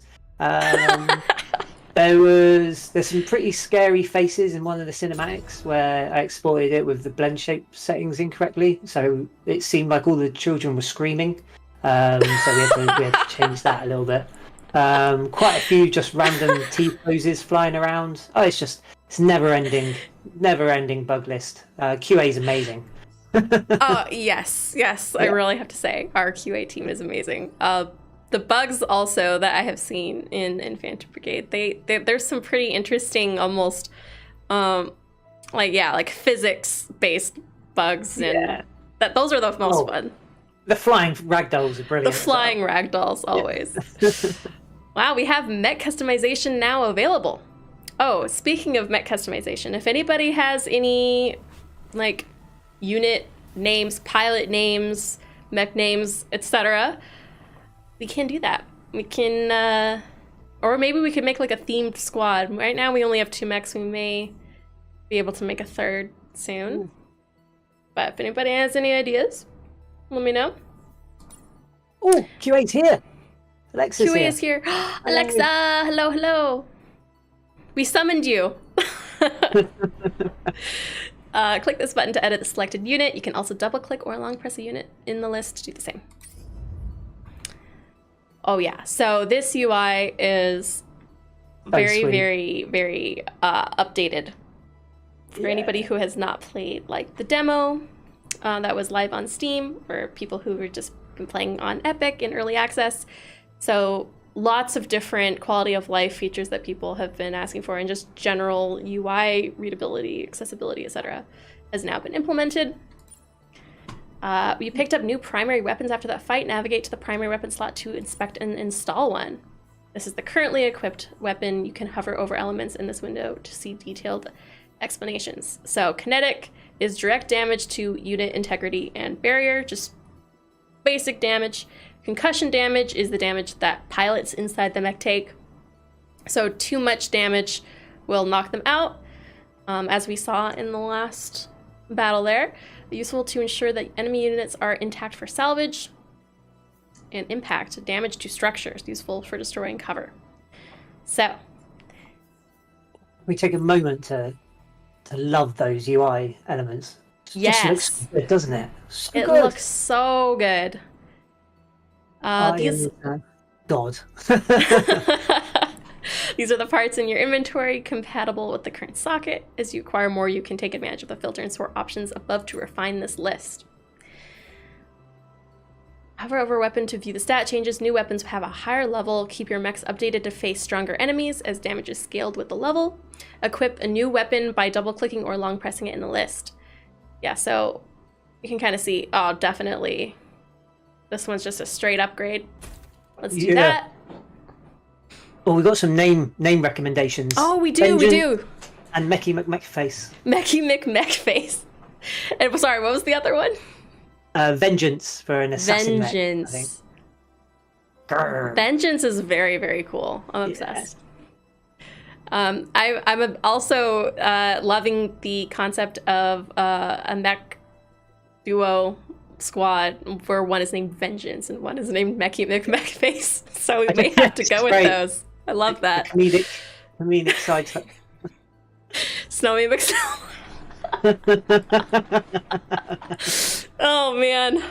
There's some pretty scary faces in one of the cinematics where I exploited it with the blend shape settings incorrectly, so it seemed like all the children were screaming. So we had to change that a little bit. Quite a few just random T poses flying around. Oh, it's never ending bug list. QA is amazing. Oh, yes. Yeah. I really have to say our QA team is amazing. The bugs also that I have seen in Phantom Brigade, there's some pretty interesting, almost like physics based bugs, and those are the most fun. The flying ragdolls are brilliant. The flying ragdolls always. Wow, we have mech customization now available. Oh, speaking of mech customization, if anybody has any like unit names, pilot names, mech names, etc., we can do that. We can, or maybe we could make like a themed squad. Right now we only have 2 mechs. We may be able to make a 3rd soon. Ooh. But if anybody has any ideas, let me know. Oh, QA's here. Alexa's QA is here. Alexa, hello. We summoned you. Click this button to edit the selected unit. You can also double click or long press a unit in the list to do the same. Oh yeah, so this UI is very, very, very updated. For anybody who has not played like the demo that was live on Steam, or people who were just been playing on Epic in early access. So lots of different quality of life features that people have been asking for, and just general UI readability, accessibility, etc. has now been implemented. You picked up new primary weapons after that fight. Navigate to the primary weapon slot to inspect and install one. This is the currently equipped weapon. You can hover over elements in this window to see detailed explanations. So kinetic is direct damage to unit integrity and barrier, just basic damage. Concussion damage is the damage that pilots inside the mech take. So too much damage will knock them out, as we saw in the last battle there. Useful to ensure that enemy units are intact for salvage. And impact, damage to structures, useful for destroying cover. So we take a moment to love those UI elements. Yes. Just looks good, doesn't it? It looks so good. These God. These are the parts in your inventory compatible with the current socket. As you acquire more, you can take advantage of the filter and sort options above to refine this list. Hover over weapon to view the stat changes. New weapons have a higher level. Keep your mechs updated to face stronger enemies as damage is scaled with the level. Equip a new weapon by double-clicking or long pressing it in the list. Yeah, so you can kind of see, oh, definitely. This one's just a straight upgrade. Let's do that. Oh, we got some name recommendations. Oh, we do. And Mecky McMechface. Mecky McMechface. And sorry, what was the other one? Vengeance for an assassin. Vengeance. Mech, I think. Vengeance is very, very cool. I'm obsessed. I'm also loving the concept of a mech duo squad where one is named Vengeance and one is named Mecky McMechface. So we may have to go with those. I love that. Comedic side. Snowy McSnow. Oh man.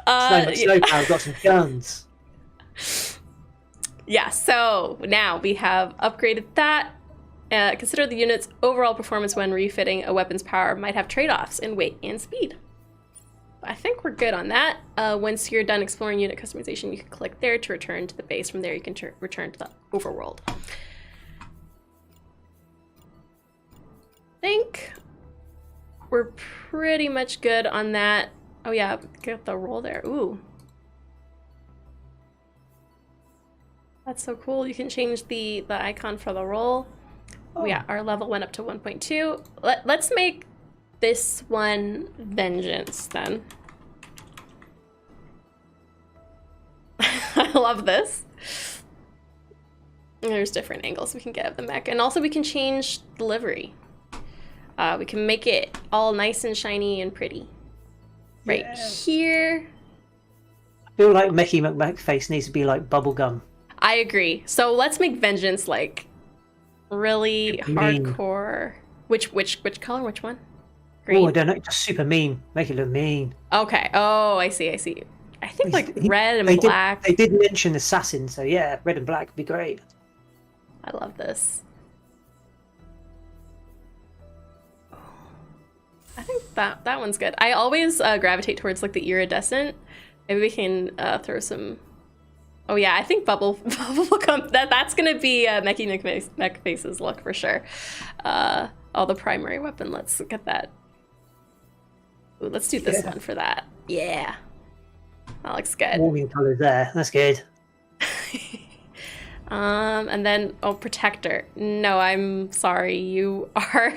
I've got some guns. Yeah, so now we have upgraded that. Consider the unit's overall performance when refitting a weapon's power might have trade-offs in weight and speed. I think we're good on that. Once you're done exploring unit customization, you can click there to return to the base. From there, you can return to the overworld. I think we're pretty much good on that. Oh yeah, get the roll there. Ooh. That's so cool. You can change the icon for the roll. Oh. Yeah, our level went up to 1.2. Let's make this one Vengeance then. I love this. And there's different angles we can get of the mech. And also we can change the livery. We can make it all nice and shiny and pretty. Right here. I feel like Mechy McMech face needs to be like bubblegum. I agree. So let's make Vengeance like really hardcore. Which color? Which one? Green? Oh, I don't know. Just super mean. Make it look mean. Okay. Oh, I see. I see. I think like red and black. They did mention assassin, so yeah, red and black would be great. I love this. I think that one's good. I always gravitate towards like the iridescent. Maybe we can throw some. Oh yeah, I think bubble will come. That's gonna be Mechy Mech Face's look for sure. Oh, the primary weapon. Let's get that. Ooh, let's do this one for that. Yeah, that looks good. Warming colors there. That's good. And then protector. No, I'm sorry. You are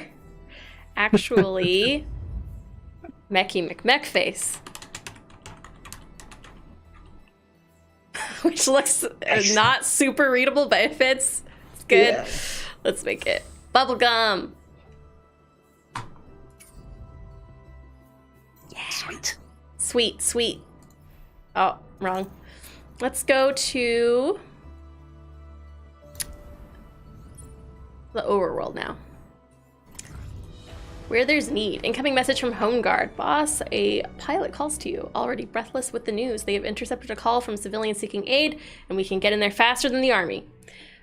actually Mechy McMech Face. Which looks not super readable, but it fits. It's good. Yeah. Let's make it bubblegum. Yeah. Sweet. Sweet, sweet. Oh, wrong. Let's go to the overworld now. Where there's need. Incoming message from Home Guard. Boss, a pilot calls to you. Already breathless with the news. They have intercepted a call from civilians seeking aid, and we can get in there faster than the army.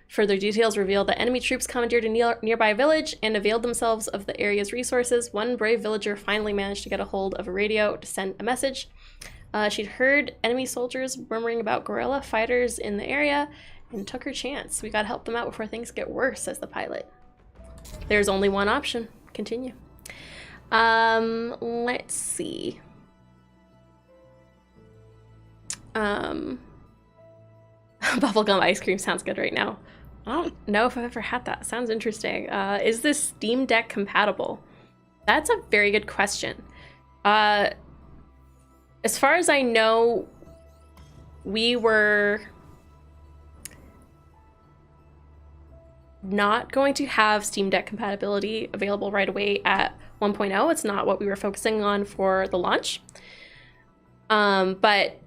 Further details reveal that enemy troops commandeered a nearby village and availed themselves of the area's resources. One brave villager finally managed to get a hold of a radio to send a message. She'd heard enemy soldiers murmuring about guerrilla fighters in the area and took her chance. We gotta help them out before things get worse, says the pilot. There's only one option. Continue. Let's see. Bubblegum ice cream sounds good right now. I don't know if I've ever had that. Sounds interesting. Is this Steam Deck compatible? That's a very good question. As far as I know, we were not going to have Steam Deck compatibility available right away at 1.0. It's not what we were focusing on for the launch. But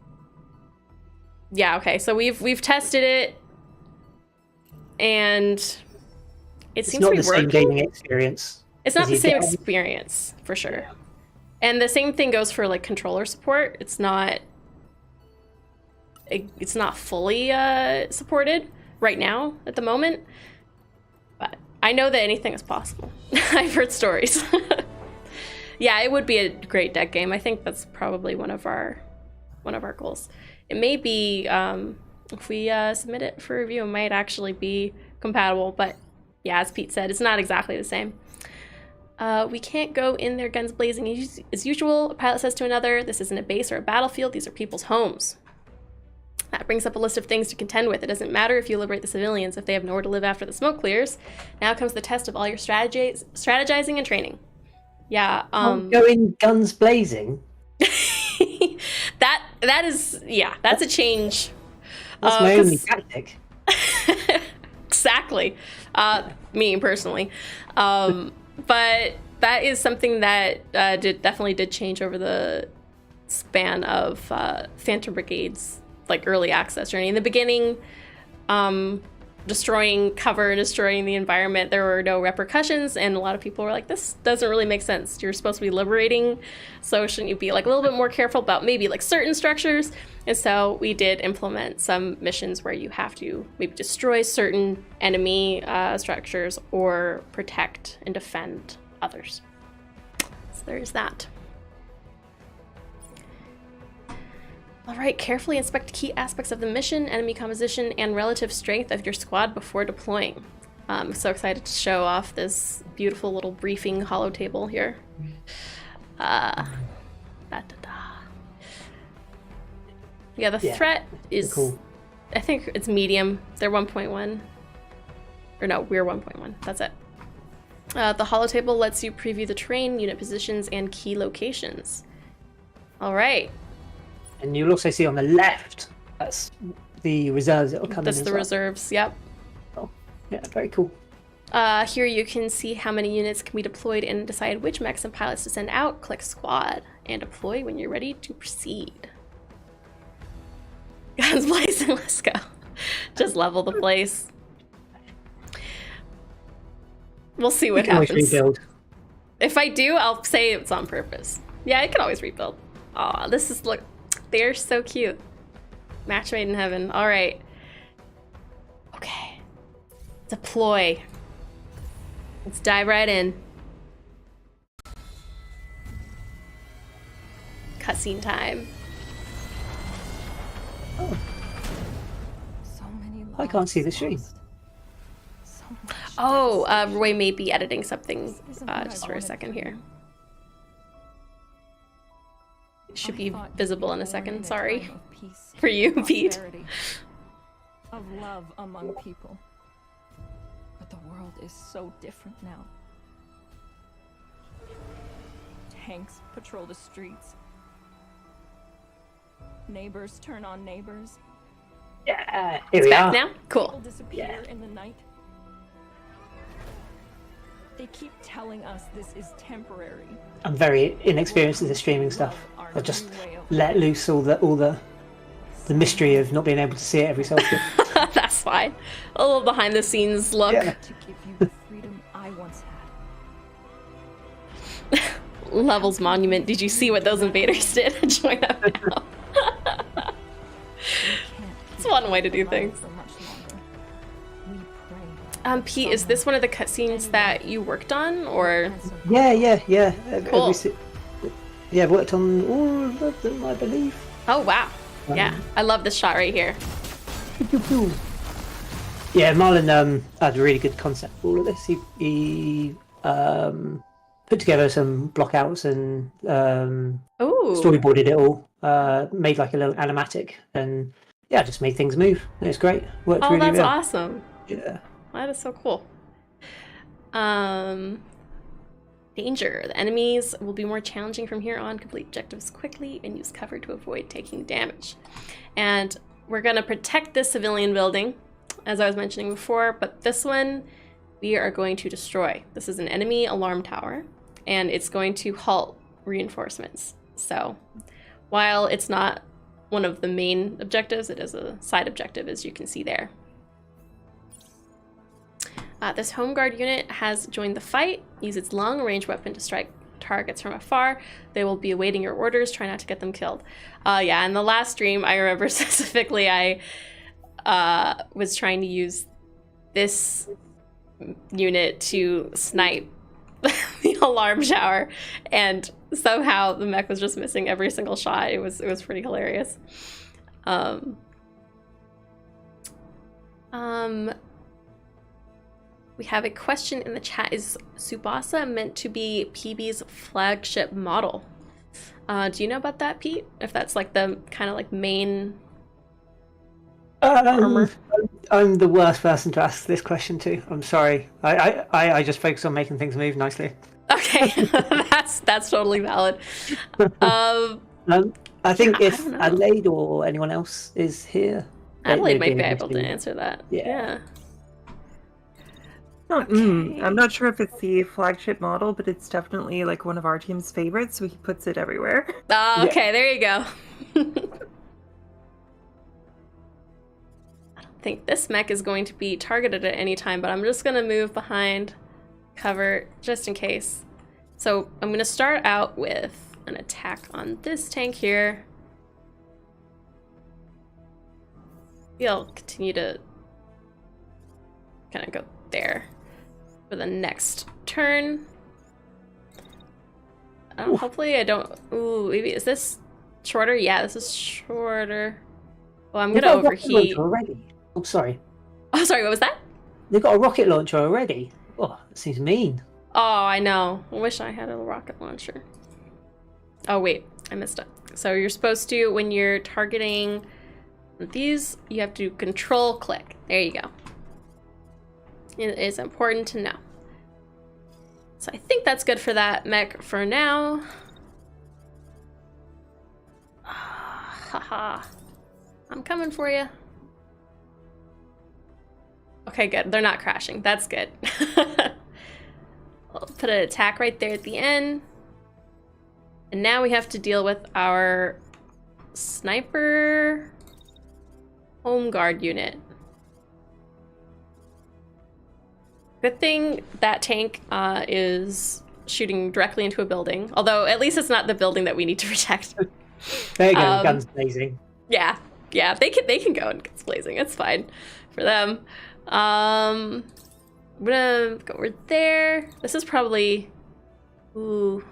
yeah, okay. So we've tested it, and it seems to be working. It's not the same gaming experience. It's not the same experience for sure. Yeah. And the same thing goes for like controller support. It's not fully supported right now at the moment. But I know that anything is possible. I've heard stories. Yeah, it would be a great deck game. I think that's probably one of our goals. It may be, if we submit it for review, it might actually be compatible. But yeah, as Pete said, it's not exactly the same. We can't go in there guns blazing as usual. A pilot says to another, this isn't a base or a battlefield. These are people's homes. That brings up a list of things to contend with. It doesn't matter if you liberate the civilians if they have nowhere to live after the smoke clears. Now comes the test of all your strategizing and training. Yeah. Going guns blazing. that is that's a change. That's my only tactic. Exactly. Me personally. But that is something that definitely did change over the span of Phantom Brigade's like early access journey. In the beginning, destroying cover, destroying the environment, there were no repercussions, and a lot of people were like, this doesn't really make sense. You're supposed to be liberating, so shouldn't you be like a little bit more careful about maybe like certain structures? And so we did implement some missions where you have to maybe destroy certain enemy structures or protect and defend others. So there's that. All right, carefully inspect key aspects of the mission, enemy composition, and relative strength of your squad before deploying. I'm so excited to show off this beautiful little briefing holo table here. Yeah, the threat is, cool. I think it's medium. They're 1.1. Or no, we're 1.1. That's it. The holotable lets you preview the terrain, unit positions, and key locations. All right. And you'll also see on the left, that's the reserves that will come in. That's as the well. reserves, yep. Oh, yeah, very cool. Here you can see how many units can be deployed and decide which mechs and pilots to send out. Click squad and deploy when you're ready to proceed. Guns blazing, let's go. Just level the place. We'll see what happens. Rebuild. If I do, I'll say it's on purpose. Yeah, I can always rebuild. Aw, this is, look, they're so cute. Match made in heaven. All right. Okay. Deploy. Let's dive right in. Cutscene time. Oh. So many I can't see the stream. Oh, Roy may be editing something just for a second here. It should be visible in a second. Sorry. For you, Pete. Of love among people. But the world is so different now. Tanks patrol the streets. Neighbors turn on neighbors. Yeah, here It's we back are. now? Cool. People disappear in the night. They keep telling us this is temporary. I'm very inexperienced with the streaming stuff. I just let loose all the mystery of not being able to see it every so often. That's fine. A little behind the scenes look. Yeah. To give you the freedom I once had. Levels Monument. Did you see what those invaders did? Join up now. It's one way to do things. Pete, is this one of the cutscenes that you worked on, or? Yeah. Cool. Yeah, I've worked on all of them, I believe. Oh wow. Yeah, I love this shot right here. Yeah, Marlon had a really good concept for all of this. He put together some blockouts and storyboarded it all. Made like a little animatic, and yeah, just made things move. It was great. Worked Oh, really that's well. awesome. Yeah. That is so cool. Danger. The enemies will be more challenging from here on. Complete objectives quickly and use cover to avoid taking damage. And we're going to protect this civilian building, as I was mentioning before, but this one we are going to destroy. This is an enemy alarm tower, and it's going to halt reinforcements. So while it's not one of the main objectives, it is a side objective, as you can see there. This home guard unit has joined the fight. Use its long-range weapon to strike targets from afar. They will be awaiting your orders. Try not to get them killed. Yeah, in the last stream, I remember specifically I was trying to use this unit to snipe the alarm tower, and somehow the mech was just missing every single shot. It was pretty hilarious. We have a question in the chat. Is Tsubasa meant to be PB's flagship model? Do you know about that, Pete? If that's like the kind of like main armor? I'm the worst person to ask this question to. I'm sorry. I just focus on making things move nicely. Okay, that's totally valid. I think if don't know. Adelaide or anyone else is here, Adelaide they'd might be able able to answer that. Yeah. I'm not sure if it's the flagship model, but it's definitely like one of our team's favorites, so he puts it everywhere. Okay, there you go. I don't think this mech is going to be targeted at any time, but I'm just going to move behind cover just in case. So I'm going to start out with an attack on this tank here. I'll continue to kind of go there for the next turn. Hopefully I don't... Ooh, maybe is this... Shorter? Yeah, this is shorter. Well, I'm They've gonna got a rocket overheat. launcher already. Oh, sorry. Oh, sorry, what was that? They've got a rocket launcher already. Oh, that seems mean. Oh, I know. I wish I had a rocket launcher. Oh, wait. I messed up. So you're supposed to, when you're targeting these, you have to control click. There you go. It is important to know. So I think that's good for that mech for now. Haha. I'm coming for you. Okay, good. They're not crashing. That's good. I'll put an attack right there at the end. And now we have to deal with our sniper home guard unit. Good thing that tank is shooting directly into a building. Although, at least it's not the building that we need to protect. There you go, guns blazing. Yeah, they can go and guns blazing. It's fine for them. I'm gonna go over there. This is probably... Ooh.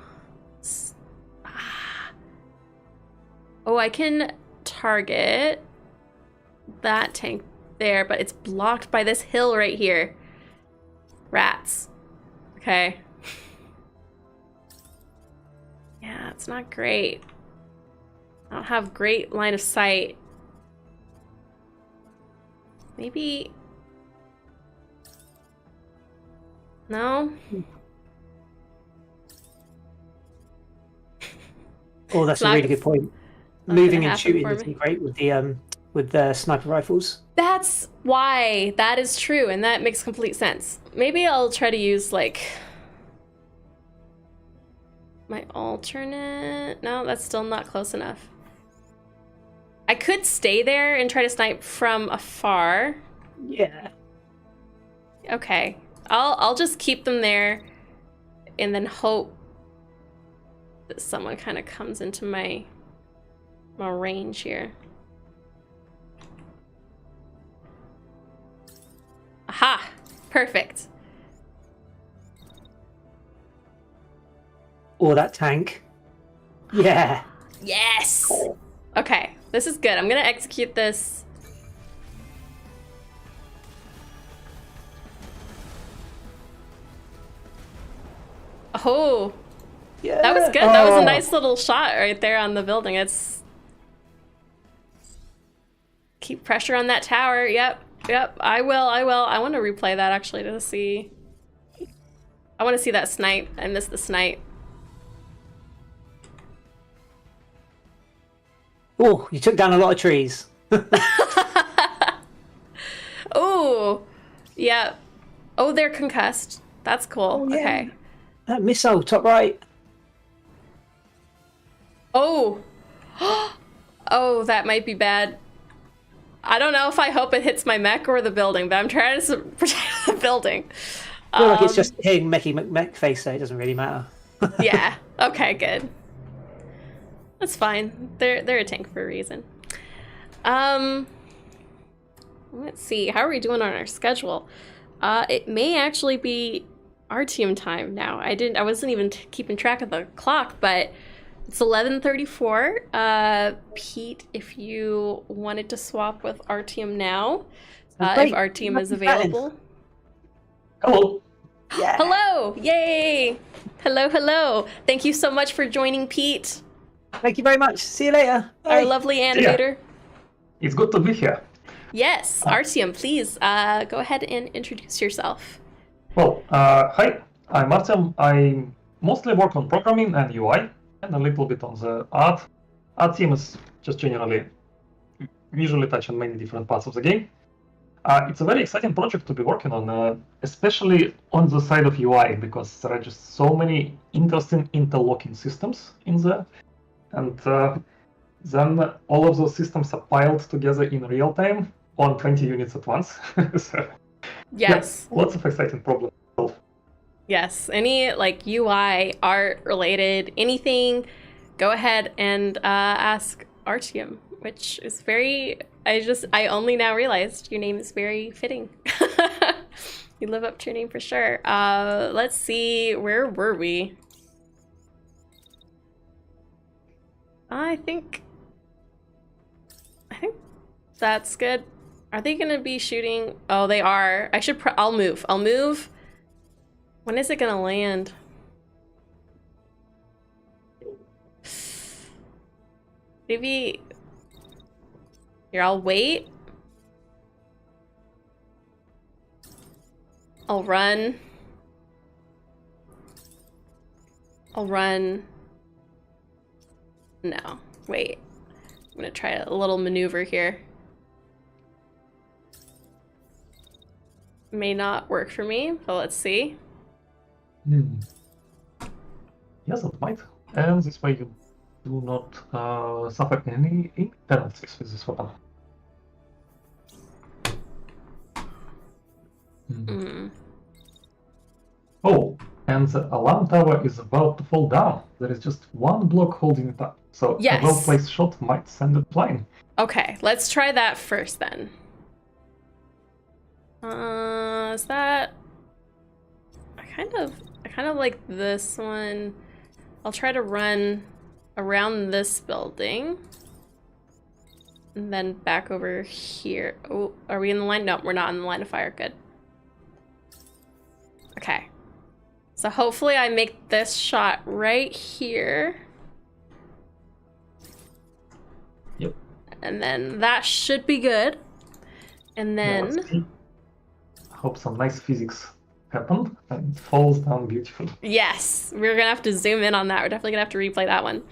Oh, I can target that tank there, but it's blocked by this hill right here. Rats. Okay. Yeah, it's not great. I don't have great line of sight. Maybe... No? Oh, that's a really good point. Moving and shooting is great with the sniper rifles. That's why. That is true, and that makes complete sense. Maybe I'll try to use, like, my alternate... No, that's still not close enough. I could stay there and try to snipe from afar. Yeah. Okay. I'll just keep them there and then hope that someone kind of comes into my range here. Aha! Perfect. Or that tank. Yeah. Yes! Okay, this is good. I'm gonna execute this. Oh! Yeah. That was good. That was a nice little shot right there on the building. It's... Keep pressure on that tower. Yep. I will. I want to replay that actually to see. I want to see that snipe. I missed the snipe. Oh, you took down a lot of trees. Oh, yeah. Oh, they're concussed. That's cool. Oh, yeah. Okay. That missile, top right. Oh. Oh, that might be bad. I don't know if I hope it hits my mech or the building, but I'm trying to protect the building. I feel like it's just hitting mech face, so it doesn't really matter. Yeah. Okay, good. That's fine. They're a tank for a reason. Let's see. How are we doing on our schedule? It may actually be RTM time now. I wasn't even keeping track of the clock, but it's 11:34. Pete, if you wanted to swap with RTM now, if RTM is available. Hello. Yeah. Hello. Yay. Hello. Thank you so much for joining, Pete. Thank you very much. See you later. Our lovely animator. It's good to be here. Yes, Artyom, please go ahead and introduce yourself. Well, hi, I'm Artyom. I mostly work on programming and UI, and a little bit on the art. Art team is just generally visually touch on many different parts of the game. It's a very exciting project to be working on, especially on the side of UI, because there are just so many interesting interlocking systems in there. And then all of those systems are piled together in real time on 20 units at once. So, yes. Yeah, lots of exciting problems. Yes, any like UI, art related, anything, go ahead and ask Artyom, which is very, I only now realized your name is very fitting. You live up to your name for sure. Let's see, where were we? I think that's good. Are they gonna be shooting? Oh, they are. I'll move. I'll move. When is it gonna land? Maybe. Here, I'll wait. I'll run. I'll run. No, wait. I'm gonna try a little maneuver here. May not work for me, but let's see. Yes, it might. And this way you do not suffer any penalties with this weapon. Oh, and the alarm tower is about to fall down. There is just one block holding it up. So yes. A well-placed shot might send it flying. Okay, let's try that first then. Is that... I kind of like this one. I'll try to run around this building. And then back over here. Oh, are we in the line? No, we're not in the line of fire. Good. Okay. So hopefully I make this shot right here. Yep. And then that should be good. And then... I hope some nice physics happened and it falls down beautifully. Yes, we're gonna have to zoom in on that. We're definitely gonna have to replay that one.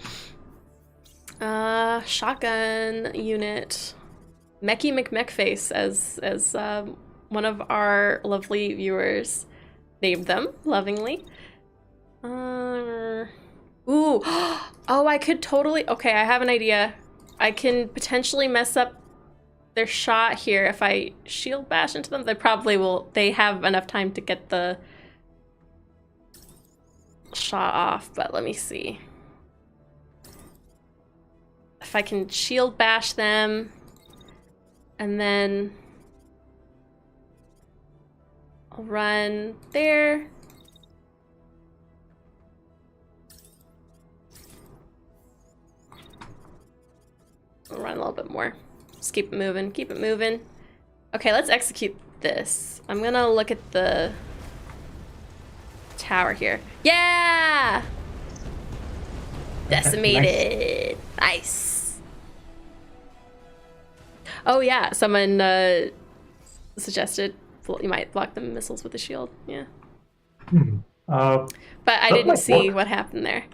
Shotgun unit. Mecky McMechface, as one of our lovely viewers named them lovingly. Ooh. Oh, I could totally... Okay, I have an idea. I can potentially mess up their shot here if I shield bash into them. They probably will. They have enough time to get the shot off, but let me see. If I can shield bash them and then I'll run there. I'll run a little bit more. Just keep it moving, keep it moving. Okay, let's execute this. I'm gonna look at the tower here. Yeah! Decimated. Nice. Oh yeah, someone suggested you might block the missiles with the shield. Yeah. But I didn't see what happened there.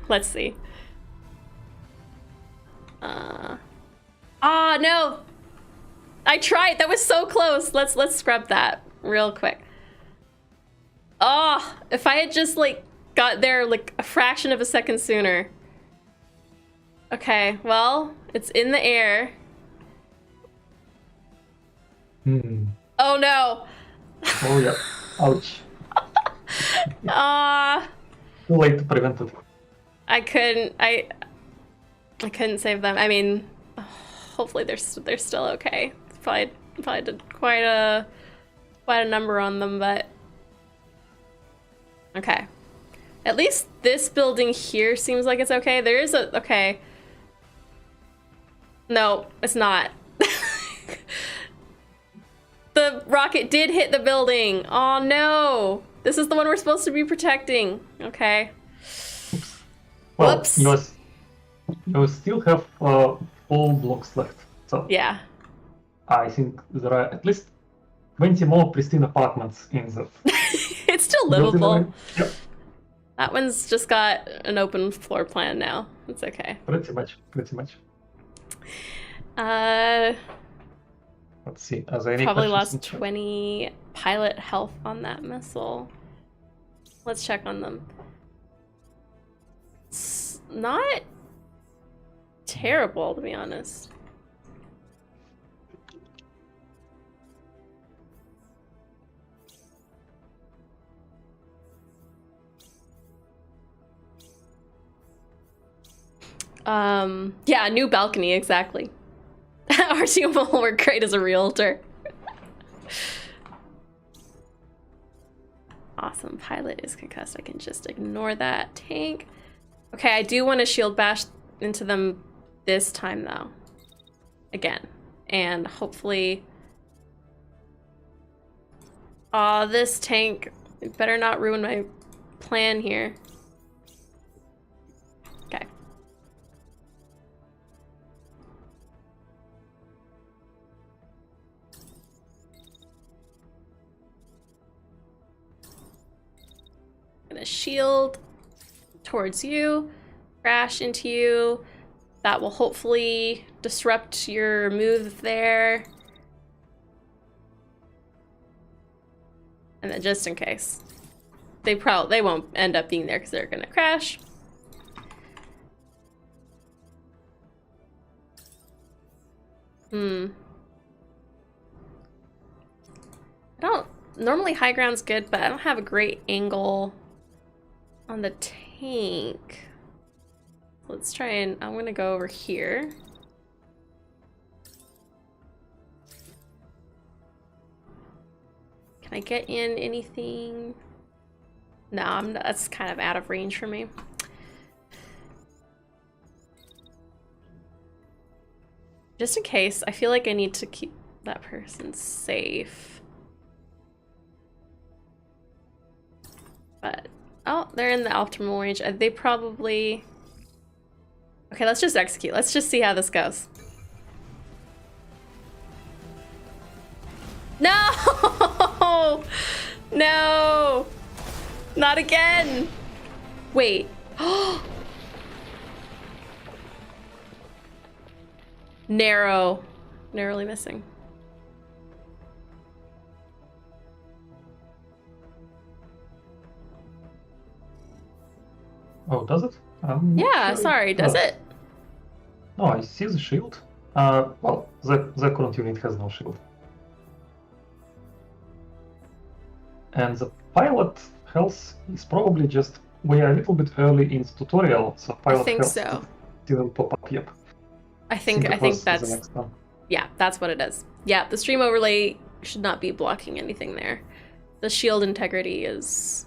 Let's see. Oh no! I tried. That was so close. Let's scrub that real quick. Oh, if I had just like got there like a fraction of a second sooner. Okay, well, it's in the air. Oh no! Oh yeah. Ouch. Too late to prevent it. I couldn't save them. I mean, hopefully they're still okay. Probably did quite a number on them, but okay. At least this building here seems like it's okay. There is a okay. No, it's not. The rocket did hit the building. Oh no! This is the one we're supposed to be protecting. Okay. Well, whoops. You still have 4 blocks left. So yeah. I think there are at least 20 more pristine apartments in that. It's still livable. Yep. That one's just got an open floor plan now. It's okay. Pretty much. Let's see. Are there any probably questions lost 20 pilot health on that missile. Let's check on them. It's not terrible, to be honest. Yeah, new balcony, exactly. RTO will work great as a realtor. Awesome, pilot is concussed. I can just ignore that. Tank. Okay, I do want to shield bash into them this time, though. Again. And hopefully... Aw, this tank better not ruin my plan here. Okay. Gonna shield towards you, crash into you. That will hopefully disrupt your move there. And then just in case. They won't end up being there because they're gonna crash. Normally high ground's good, but I don't have a great angle on the tank. Let's try and, I'm gonna go over here. Can I get in anything? No, that's kind of out of range for me. Just in case, I feel like I need to keep that person safe. But, oh, they're in the optimal range. They probably... Okay, let's just execute. Let's just see how this goes. No! No! Not again! Wait. Narrowly missing. Oh, does it? Yeah, sorry, does it? No, I see the shield. Well, the current unit has no shield. And the pilot health is probably just, we are a little bit early in the tutorial, so pilot health didn't pop up yet. I think that's, yeah, that's what it is. Yeah, the stream overlay should not be blocking anything there. The shield integrity is...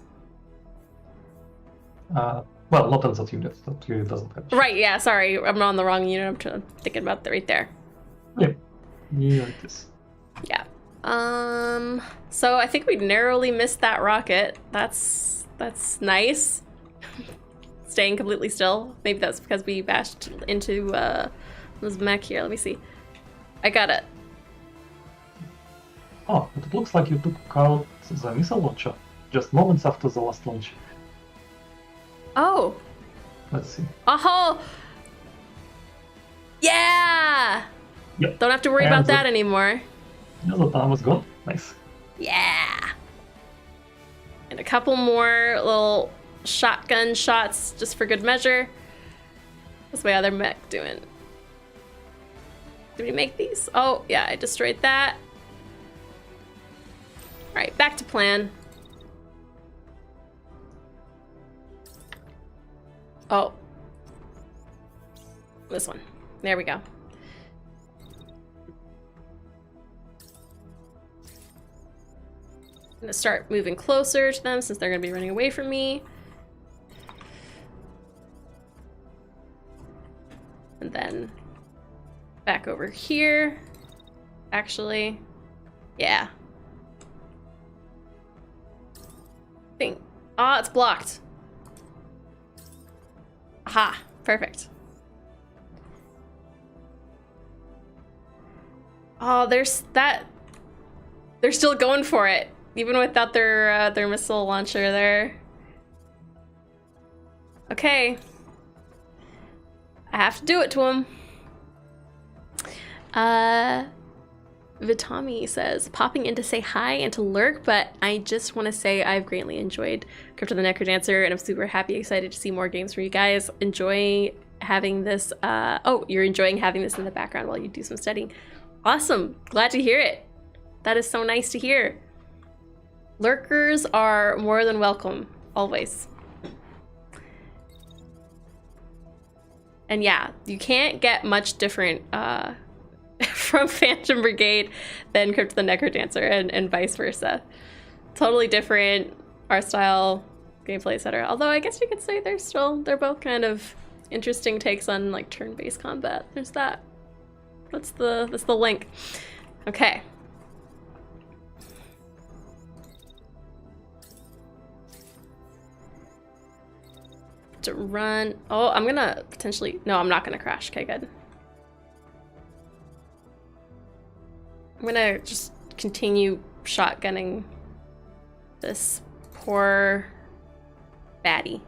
well, not on that unit. That unit doesn't have. Right, yeah, sorry. I'm on the wrong unit. I'm thinking about right there. Yeah. Yeah, it is. Yeah. So I think we narrowly missed that rocket. That's nice. Staying completely still. Maybe that's because we bashed into this mech here. Let me see. I got it. Oh, but it looks like you took out the missile launcher just moments after the last launch. Oh. Let's see. Oh. Yeah. Yep. Don't have to worry about that anymore. Yeah, the time was gone. Nice. Yeah. And a couple more little shotgun shots just for good measure. What's my other mech doing? Did we make these? Oh, yeah, I destroyed that. All right, back to plan. Oh. This one. There we go. I'm gonna start moving closer to them since they're gonna be running away from me. And then back over here. Actually, yeah. Ah, it's blocked. Aha, perfect. Oh, there's that. They're still going for it, even without their missile launcher there. Okay. I have to do it to him. Vitami says, popping in to say hi and to lurk, but I just want to say I've greatly enjoyed Crypt of the Necrodancer, and I'm super happy, excited to see more games from you guys. Enjoy having this, oh, you're enjoying having this in the background while you do some studying. Awesome, glad to hear it. That is so nice to hear. Lurkers are more than welcome, always. And yeah, you can't get much different from Phantom Brigade than Crypt of the Necrodancer and vice versa. Totally different art style, gameplay, etc. Although I guess you could say they're both kind of interesting takes on like turn-based combat. There's that. That's the link. Okay. To run. Oh, I'm gonna potentially. No, I'm not gonna crash. Okay, good. I'm gonna just continue shotgunning this poor baddie.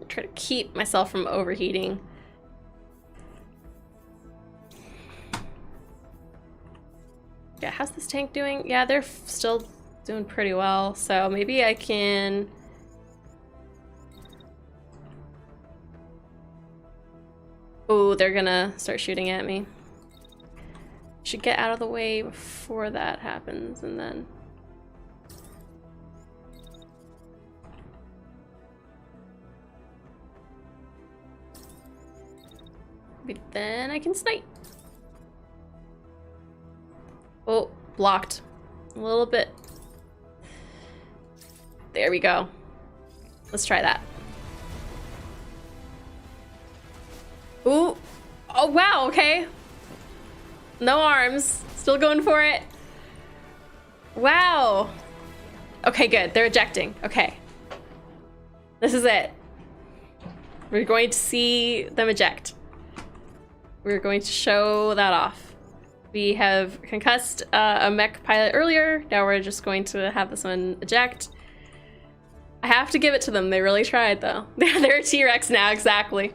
Try to keep myself from overheating. Yeah, how's this tank doing? Yeah, they're still doing pretty well. So maybe I can. Oh, they're gonna start shooting at me. Should get out of the way before that happens, and then. Maybe then I can snipe. Oh, blocked. A little bit. There we go. Let's try that. Ooh. Oh, wow, okay. No arms. Still going for it. Wow. Okay, good. They're ejecting. Okay. This is it. We're going to see them eject. We're going to show that off. We have concussed a mech pilot earlier. Now we're just going to have this one eject. I have to give it to them. They really tried, though. They're a T-Rex now, exactly.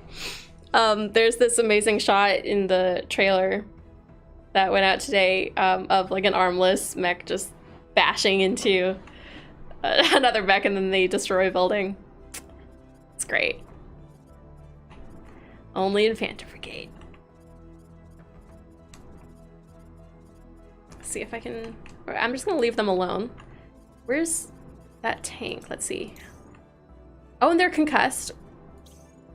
There's this amazing shot in the trailer that went out today of like an armless mech just bashing into another mech and then they destroy a building. It's great. Only in Phantom Brigade. Let's see if I can... I'm just gonna leave them alone. Where's that tank? Let's see. Oh, and they're concussed.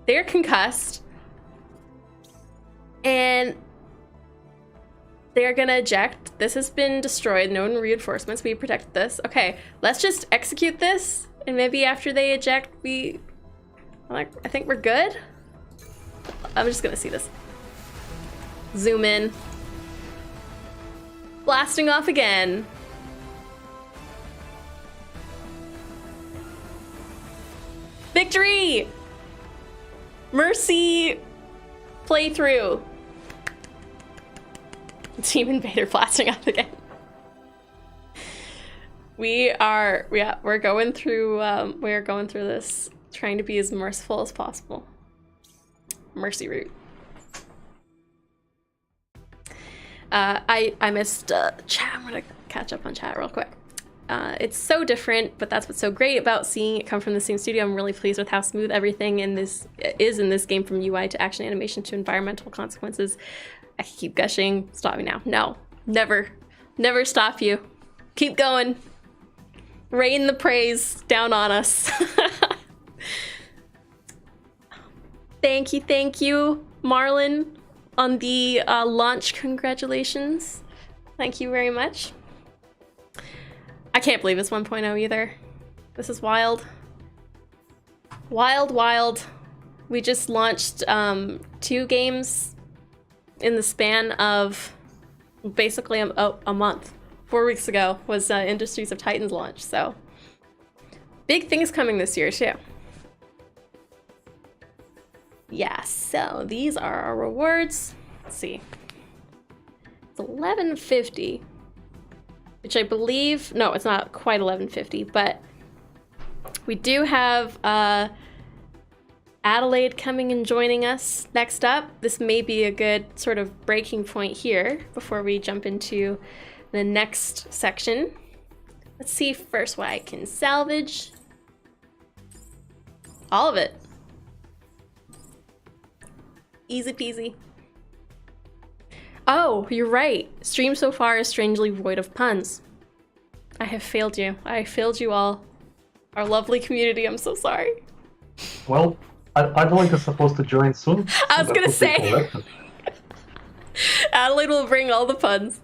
They're concussed. And they're gonna eject. This has been destroyed. No reinforcements. We protected this. Okay, let's just execute this. And maybe after they eject, I think we're good. I'm just gonna see this. Zoom in. Blasting off again. Victory! Mercy playthrough. Team Invader blasting up again. We're going through this trying to be as merciful as possible. Mercy route. I missed chat. I'm gonna catch up on chat real quick. It's so different, but that's what's so great about seeing it come from the same studio. I'm really pleased with how smooth everything in this game, from UI to action animation to environmental consequences. I can keep gushing. Stop me now. No, never stop you. Keep going. Rain the praise down on us. Thank you, Marlon, on the launch. Congratulations. Thank you very much. I can't believe it's 1.0 either. This is wild. Wild. We just launched 2 games in the span of basically a month. 4 weeks ago was Industries of Titans launch, so big things coming this year too. Yeah, so these are our rewards. Let's see. It's 1150, which I believe, no, it's not quite 1150, but we do have Adelaide coming and joining us next up. This may be a good sort of breaking point here before we jump into the next section. Let's see first what I can salvage. All of it. Easy peasy. Oh, you're right. Stream so far is strangely void of puns. I have failed you. I failed you all. Our lovely community, I'm so sorry. Well, Adelaide is supposed to join soon. I was gonna say. Adelaide will bring all the puns.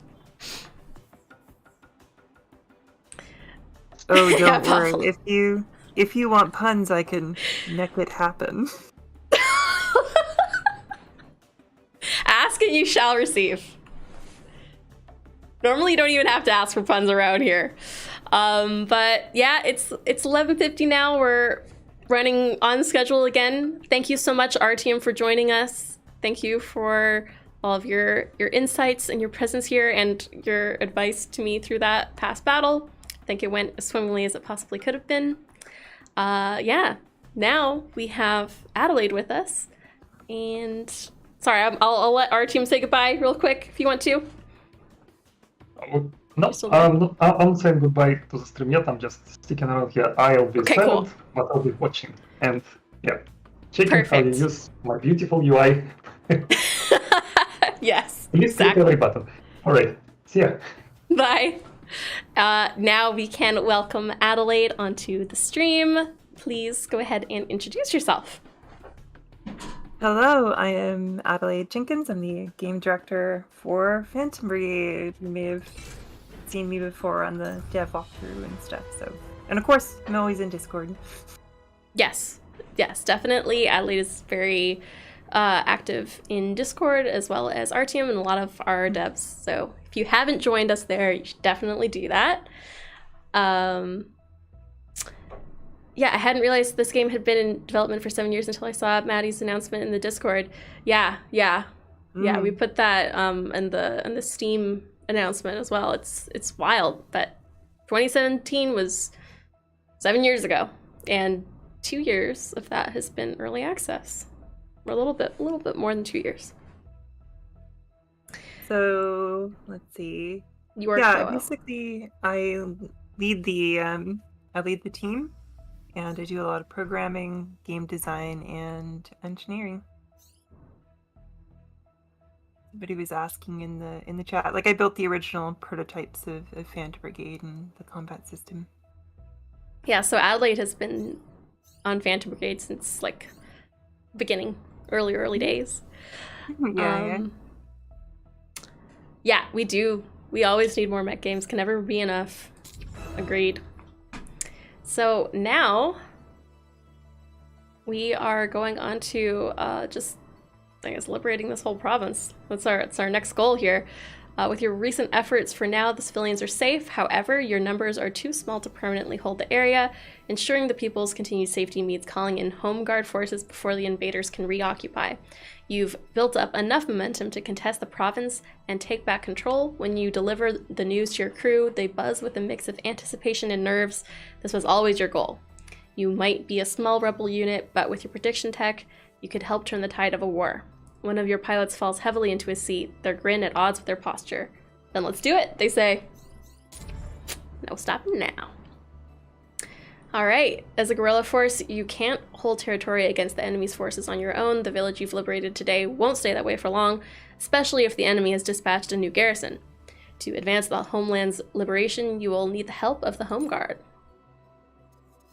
Oh, don't worry. If you want puns, I can make it happen. you shall receive. Normally you don't even have to ask for puns around here. But yeah, it's 11:50 now. We're running on schedule again. Thank you so much, RTM, for joining us. Thank you for all of your insights and your presence here and your advice to me through that past battle. I think it went as swimmingly as it possibly could have been. Yeah, now we have Adelaide with us. And sorry, I'll let our team say goodbye real quick if you want to. No, I'm saying goodbye to the stream yet. I'm just sticking around here. I'll be silent, cool. but I'll be watching. And yeah, checking how you use my beautiful UI. Yes, Please click the like button. All right, see ya. Bye. Now we can welcome Adelaide onto the stream. Please go ahead and introduce yourself. Hello, I am Adelaide Jenkins. I'm the game director for Phantom Brigade. You may have seen me before on the dev walkthrough and stuff. And of course, I'm always in Discord. Yes, definitely. Adelaide is very active in Discord as well as RTM and a lot of our devs. So if you haven't joined us there, you should definitely do that. Yeah, I hadn't realized this game had been in development for 7 years until I saw Maddie's announcement in the Discord. Yeah, we put that in the Steam announcement as well. It's wild, but 2017 was 7 years ago, and 2 years of that has been early access. Or a little bit more than 2 years. So let's see. You are basically I lead the team. And I do a lot of programming, game design, and engineering. Somebody was asking in the chat, like I built the original prototypes of Phantom Brigade and the combat system. Yeah, so Adelaide has been on Phantom Brigade since like beginning, early days. Yeah, we do. We always need more mech games. Can never be enough. Agreed. So now we are going on to just, I guess, liberating this whole province. That's our next goal here. With your recent efforts, for now, the civilians are safe. However, your numbers are too small to permanently hold the area. Ensuring the people's continued safety means calling in home guard forces before the invaders can reoccupy. You've built up enough momentum to contest the province and take back control. When you deliver the news to your crew, they buzz with a mix of anticipation and nerves. This was always your goal. You might be a small rebel unit, but with your prediction tech, you could help turn the tide of a war. One of your pilots falls heavily into a seat, their grin at odds with their posture. Then let's do it, they say. No stopping now. All right, as a guerrilla force, you can't hold territory against the enemy's forces on your own. The village you've liberated today won't stay that way for long, especially if the enemy has dispatched a new garrison. To advance the homeland's liberation, you will need the help of the Home Guard.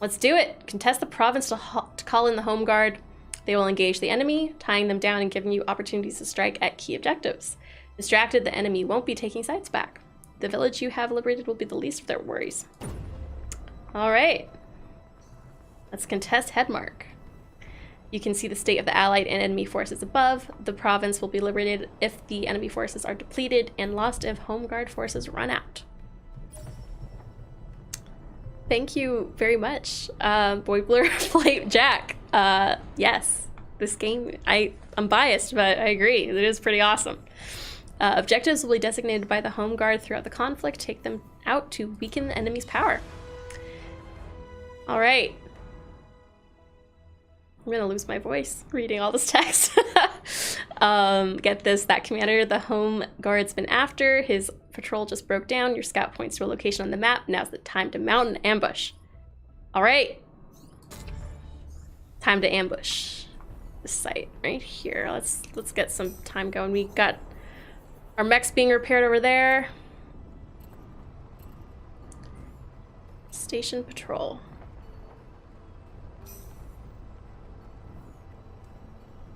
Let's do it! Contest the province to call in the Home Guard. They will engage the enemy, tying them down and giving you opportunities to strike at key objectives. Distracted, the enemy won't be taking sites back. The village you have liberated will be the least of their worries. All right. Let's contest Headmark. You can see the state of the allied and enemy forces above. The province will be liberated if the enemy forces are depleted and lost if Home Guard forces run out. Thank you very much, Boibler Flight Jack. Yes, this game, I'm biased, but I agree. It is pretty awesome. Objectives will be designated by the Home Guard throughout the conflict. Take them out to weaken the enemy's power. All right. I'm gonna lose my voice reading all this text. Get this, that commander the Home Guard's been after, his patrol just broke down. Your scout points to a location on the map. Now's the time to mount an ambush. All right. Time to ambush this site right here. Let's get some time going. We got our mechs being repaired over there. Station patrol.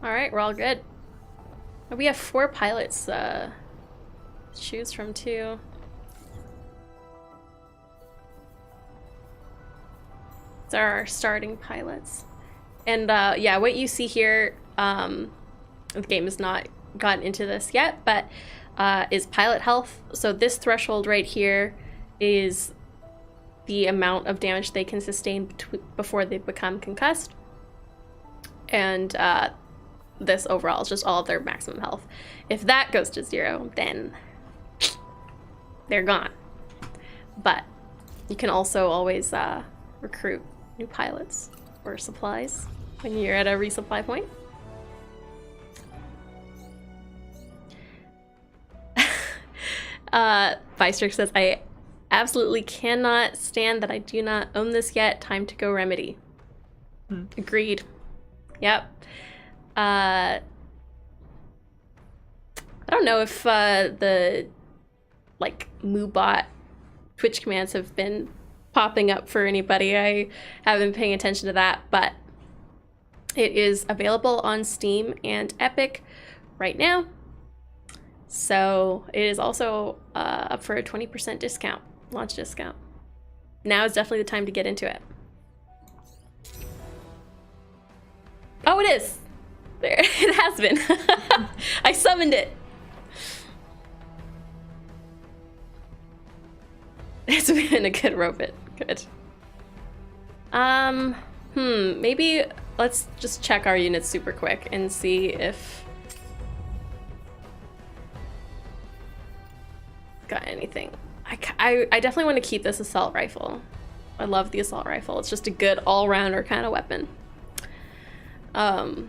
All right, we're all good. We have 4 pilots to choose from too. These are our starting pilots. And yeah, what you see here, the game is not gotten into this yet, but is pilot health. So this threshold right here is the amount of damage they can sustain before they become concussed. And this overall is just all of their maximum health. If that goes to 0, then they're gone. But you can also always recruit new pilots or supplies when you're at a resupply point. Bystrick says, I absolutely cannot stand that I do not own this yet. Time to go remedy. Agreed. Yep. I don't know if the like Moobot Twitch commands have been popping up for anybody. I haven't been paying attention to that, but it is available on Steam and Epic right now. So it is also up for a 20% discount, launch discount. Now is definitely the time to get into it. Oh, it is. There, it has been. I summoned it. It's been a good robot. Good. Maybe let's just check our units super quick and see if got anything. I definitely want to keep this assault rifle. I love the assault rifle. It's just a good all-rounder kind of weapon. So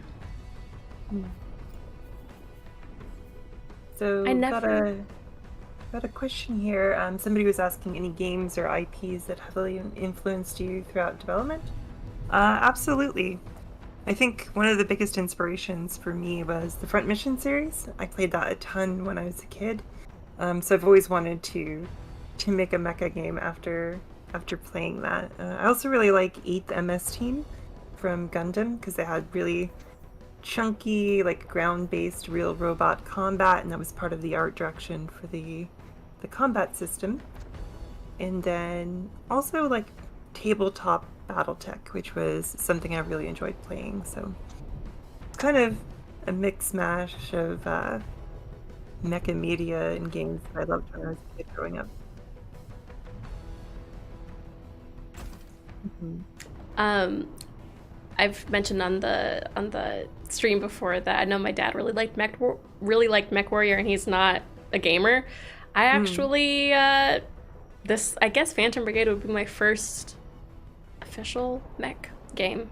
got a question here. Somebody was asking any games or IPs that heavily influenced you throughout development. Absolutely. I think one of the biggest inspirations for me was the Front Mission series. I played that a ton when I was a kid. So I've always wanted to make a mecha game after playing that. I also really like 8th MS Team from Gundam because they had really chunky, like ground-based real robot combat, and that was part of the art direction for the combat system. And then also like tabletop Battletech, which was something I really enjoyed playing. So it's kind of a mix mash of mecha media and games that I loved when I was a kid growing up. I've mentioned on the stream before that I know my dad really liked MechWarrior, and he's not a gamer. I actually I guess Phantom Brigade would be my first official mech game.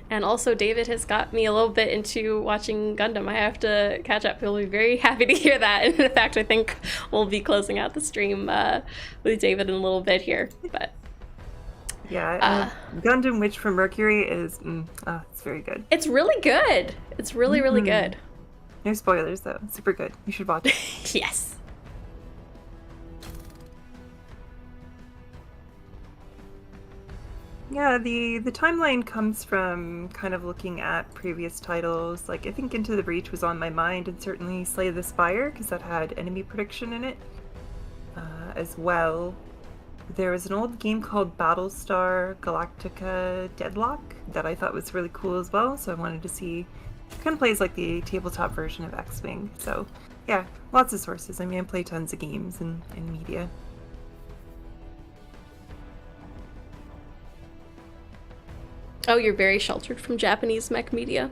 And also David has got me a little bit into watching Gundam. I have to catch up. He'll be very happy to hear that. And in fact, I think we'll be closing out the stream with David in a little bit here. But yeah, Gundam Witch from Mercury is it's very good. It's really good. It's really, really good. No spoilers though. Super good. You should watch it. Yes. Yeah, the timeline comes from kind of looking at previous titles. Like, I think Into the Breach was on my mind, and certainly Slay the Spire, because that had enemy prediction in it as well. There was an old game called Battlestar Galactica Deadlock that I thought was really cool as well, so I wanted to see. It kind of plays like the tabletop version of X-Wing. So, yeah, lots of sources. I mean, I play tons of games and media. Oh, you're very sheltered from Japanese mech media.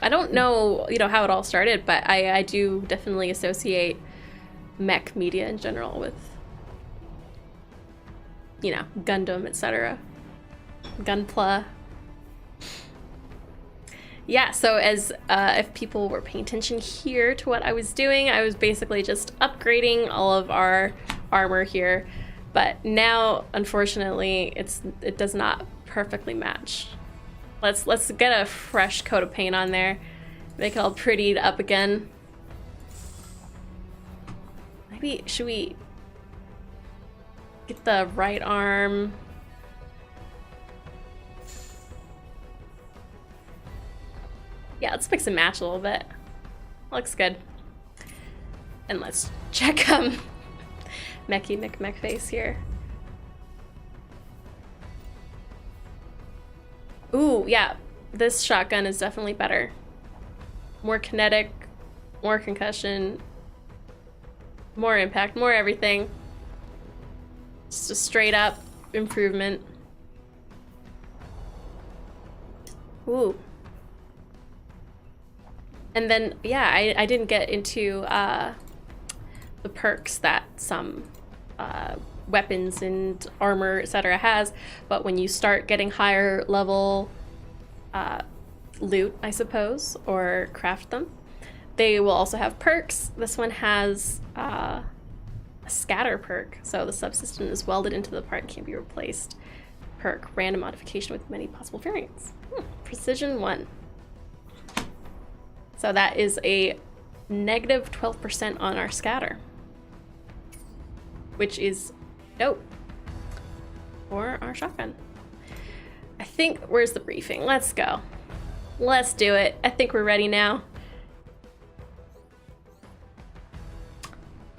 I don't know, how it all started, but I do definitely associate mech media in general with, Gundam, etc. Gunpla. Yeah, so as if people were paying attention here to what I was doing, I was basically just upgrading all of our armor here. But now, unfortunately, it does not perfectly match. Let's get a fresh coat of paint on there, make it all prettied up again. Maybe should we get the right arm? Yeah, let's mix and match a little bit. Looks good. And let's check mech face here. Ooh, yeah, this shotgun is definitely better. more kinetic, more concussion, more impact, more everything. Just a straight up improvement. Ooh. And then, yeah, I didn't get into the perks that some weapons and armor, etc. has, but when you start getting higher level loot, I suppose, or craft them, they will also have perks. This one has a scatter perk, so the subsystem is welded into the part and can be replaced. Perk, random modification with many possible variants. Precision 1. So that is a negative 12% on our scatter, which is dope for our shotgun. I think, where's the briefing? Let's go. Let's do it. I think we're ready now.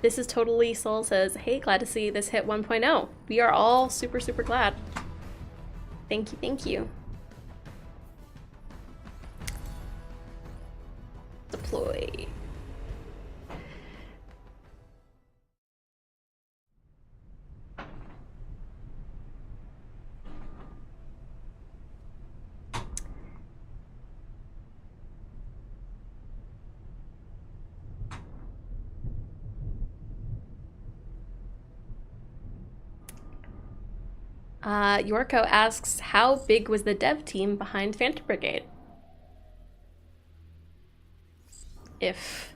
This is Totally Soul says, hey, glad to see this hit 1.0. We are all super, super glad. Thank you, thank you. Deploy. Yorko asks, how big was the dev team behind Phantom Brigade? If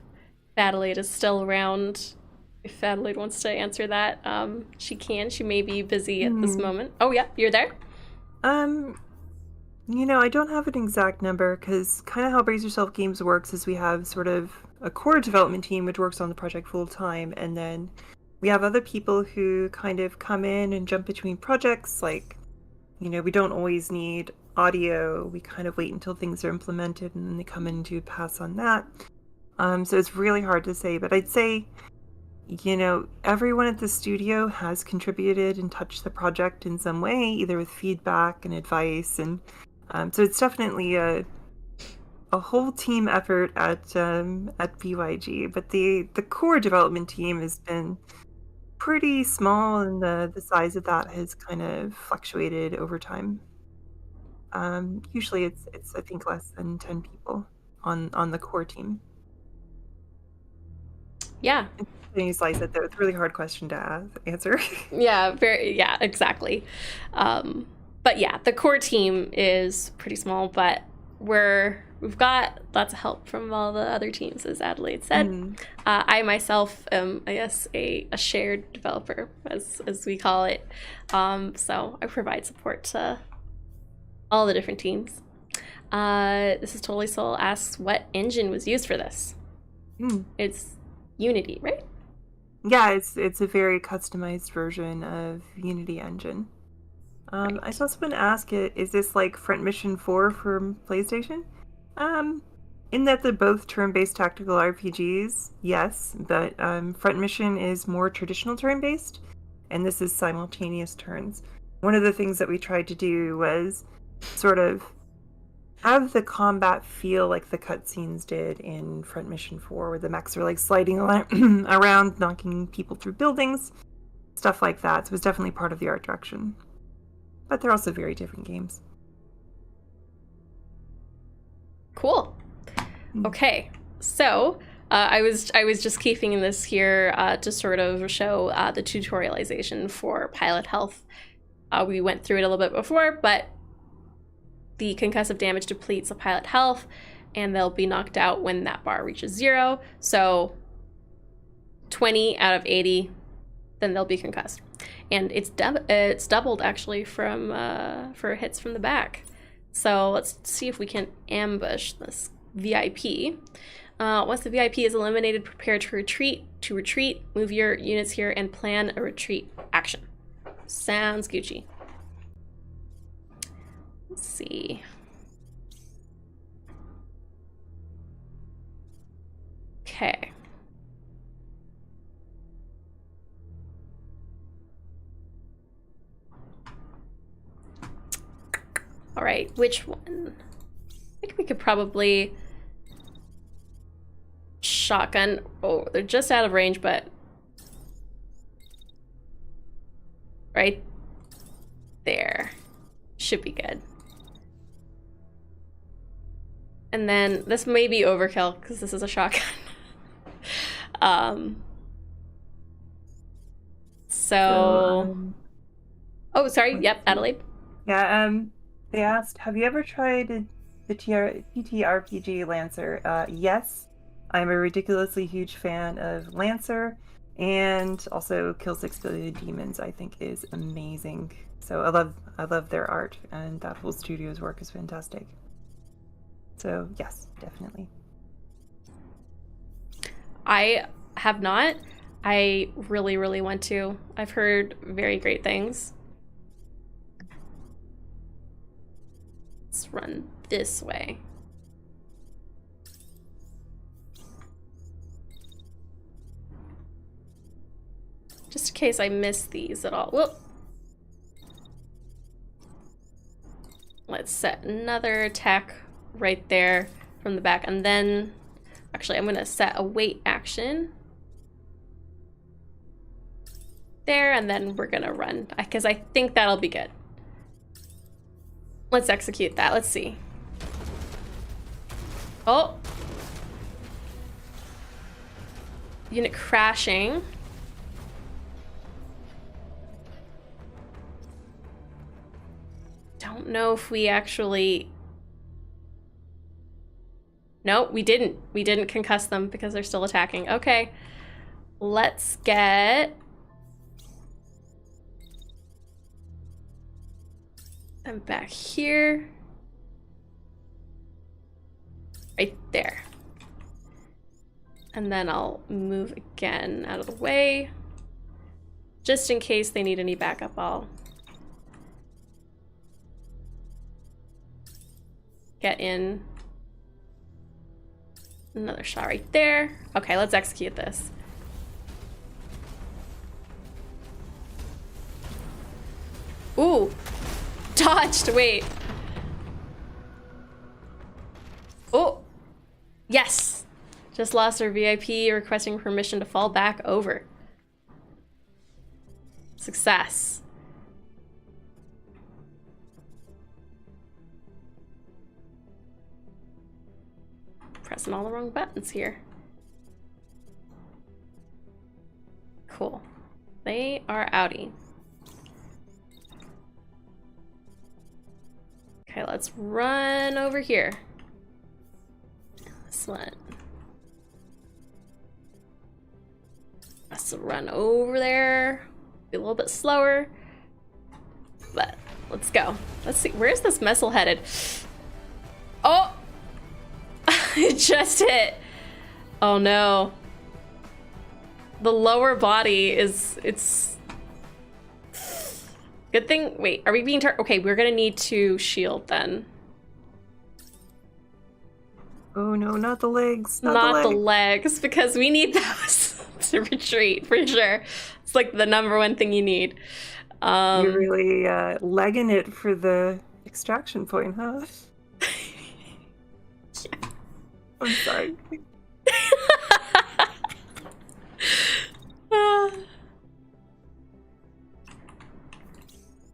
Adelaide is still around, if Adelaide wants to answer that, she can. She may be busy at this moment. Oh yeah, you're there? You know, I don't have an exact number, because kind of how Brace Yourself Games works is we have sort of a core development team which works on the project full time, and then we have other people who kind of come in and jump between projects. Like, you know, we don't always need audio. We kind of wait until things are implemented and then they come in to pass on that. So it's really hard to say, but I'd say, you know, everyone at the studio has contributed and touched the project in some way, either with feedback and advice. And so it's definitely a whole team effort at BYG, but the core development team has been pretty small, and the size of that has kind of fluctuated over time. Usually it's I think less than 10 people on the core team. Yeah. You slice it though. It's a really hard question to answer. Yeah, yeah, exactly. But yeah, the core team is pretty small, but we've got lots of help from all the other teams, as Adelaide said. I myself am, I guess, a shared developer, as we call it. So I provide support to all the different teams. This is Totally Soul asks, what engine was used for this? It's Unity, right? Yeah, it's a very customized version of Unity engine. I saw someone ask it, is this like Front Mission 4 for PlayStation? In that they're both turn-based tactical RPGs, yes, but Front Mission is more traditional turn-based, and this is simultaneous turns. One of the things that we tried to do was sort of have the combat feel like the cutscenes did in Front Mission 4, where the mechs are like sliding around, knocking people through buildings, stuff like that. So it was definitely part of the art direction. But they're also very different games. Cool. Okay, so I was just keeping this here to sort of show the tutorialization for pilot health. We went through it a little bit before, but the concussive damage depletes the pilot health, and they'll be knocked out when that bar reaches 0. So 20 out of 80, then they'll be concussed. And it's doubled actually from for hits from the back. So let's see if we can ambush this VIP. Once the VIP is eliminated, prepare to retreat. To retreat, move your units here and plan a retreat action. Sounds Gucci. Let's see. Okay. All right, which one? I think we could probably shotgun. Oh, they're just out of range, but right there should be good. And then this may be overkill because this is a shotgun. Oh, sorry. Yep, Adelaide. Yeah. They asked, have you ever tried the TTRPG Lancer? Yes, I'm a ridiculously huge fan of Lancer, and also Kill 6 Billion Demons. I think is amazing. So I love their art, and that whole studio's work is fantastic. So yes, definitely. I have not. I really, really want to. I've heard very great things. Let's run this way. Just in case I miss these at all. Whoop. Let's set another attack right there from the back, and then actually I'm gonna set a wait action there, and then we're gonna run because I think that'll be good. Let's execute that. Let's see. Oh, unit crashing. Don't know if we actually... No, we didn't. We didn't concuss them because they're still attacking. Okay. Let's get them back here. Right there. And then I'll move again out of the way. Just in case they need any backup, I'll get in. Another shot right there. Okay, let's execute this. Ooh, dodged, wait. Oh, yes. Just lost our VIP, requesting permission to fall back over. Success. Pressing all the wrong buttons here. Cool. They are outie. Okay, let's run over here. This one. Let's run over there. Be a little bit slower. But let's go. Let's see. Where's this missile headed? Oh! It just hit. Oh no. The lower body is, it's... Good thing, wait, are we being okay, we're gonna need to shield then. Oh no, not the legs. Not the legs, because we need those to retreat, for sure. It's like the number one thing you need. You're really legging it for the extraction point, huh? Yeah. I'm sorry.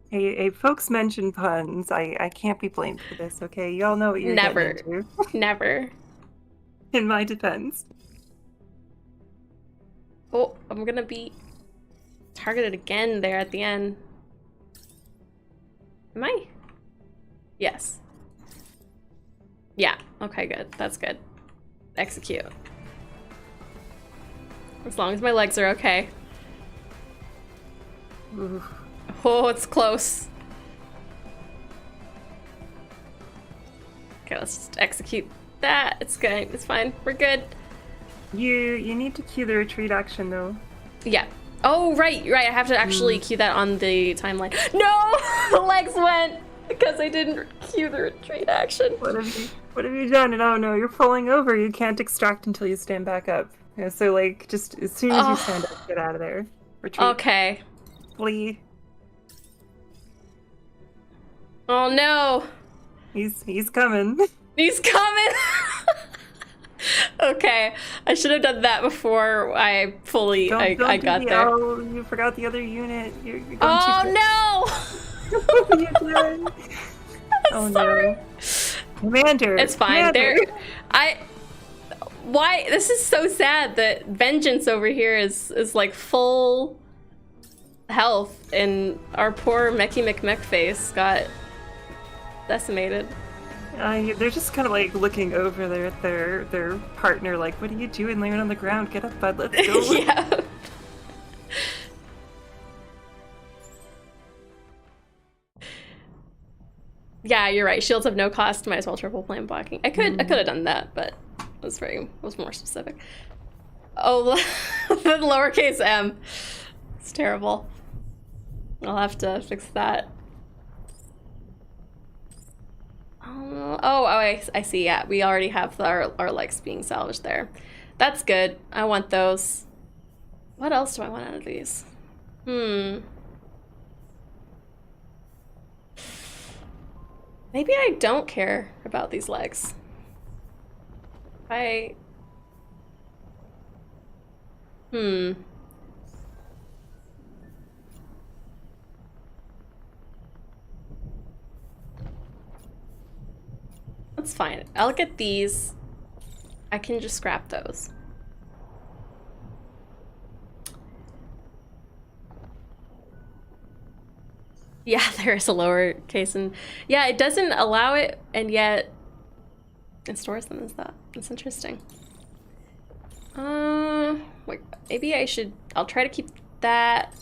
Hey, folks mention puns. I can't be blamed for this, okay? Y'all know what you're Never. getting into. Never. In my defense. Oh, I'm gonna be targeted again there at the end. Am I? Yes. Yeah, okay, good. That's good. Execute. As long as my legs are okay. Ooh. Oh, it's close. Okay, let's just execute that. It's good. It's fine. We're good. You need to cue the retreat action though. Yeah. Oh, right. I have to actually cue that on the timeline. No! The legs went because I didn't cue the retreat action. What have you done? And oh no, you're falling over. You can't extract until you stand back up. Yeah, so like just as soon as you stand up, get out of there. Retreat. Okay. Flee. Oh no. He's coming. He's coming. Okay, I should have done that before I fully I got there. Oh, you forgot the other unit. You're going no! What are you doing? I'm sorry. No. Commander. It's fine. Commander. Why? This is so sad that Vengeance over here is like full health, and our poor Mechy McMech face got decimated. They're just kind of like looking over there at their partner, like, "What are you doing, laying on the ground? Get up, bud. Let's go." Yeah. Yeah, you're right. Shields have no cost. Might as well triple plan blocking. I could have done that, but it was more specific. Oh, the lowercase m. It's terrible. I'll have to fix that. I see. Yeah, we already have our legs being salvaged there. That's good. I want those. What else do I want out of these? Maybe I don't care about these legs. That's fine. I'll get these. I can just scrap those. Yeah, there is a lowercase, and yeah, it doesn't allow it, and yet it stores them as that. That's interesting. Maybe I'll try to keep that.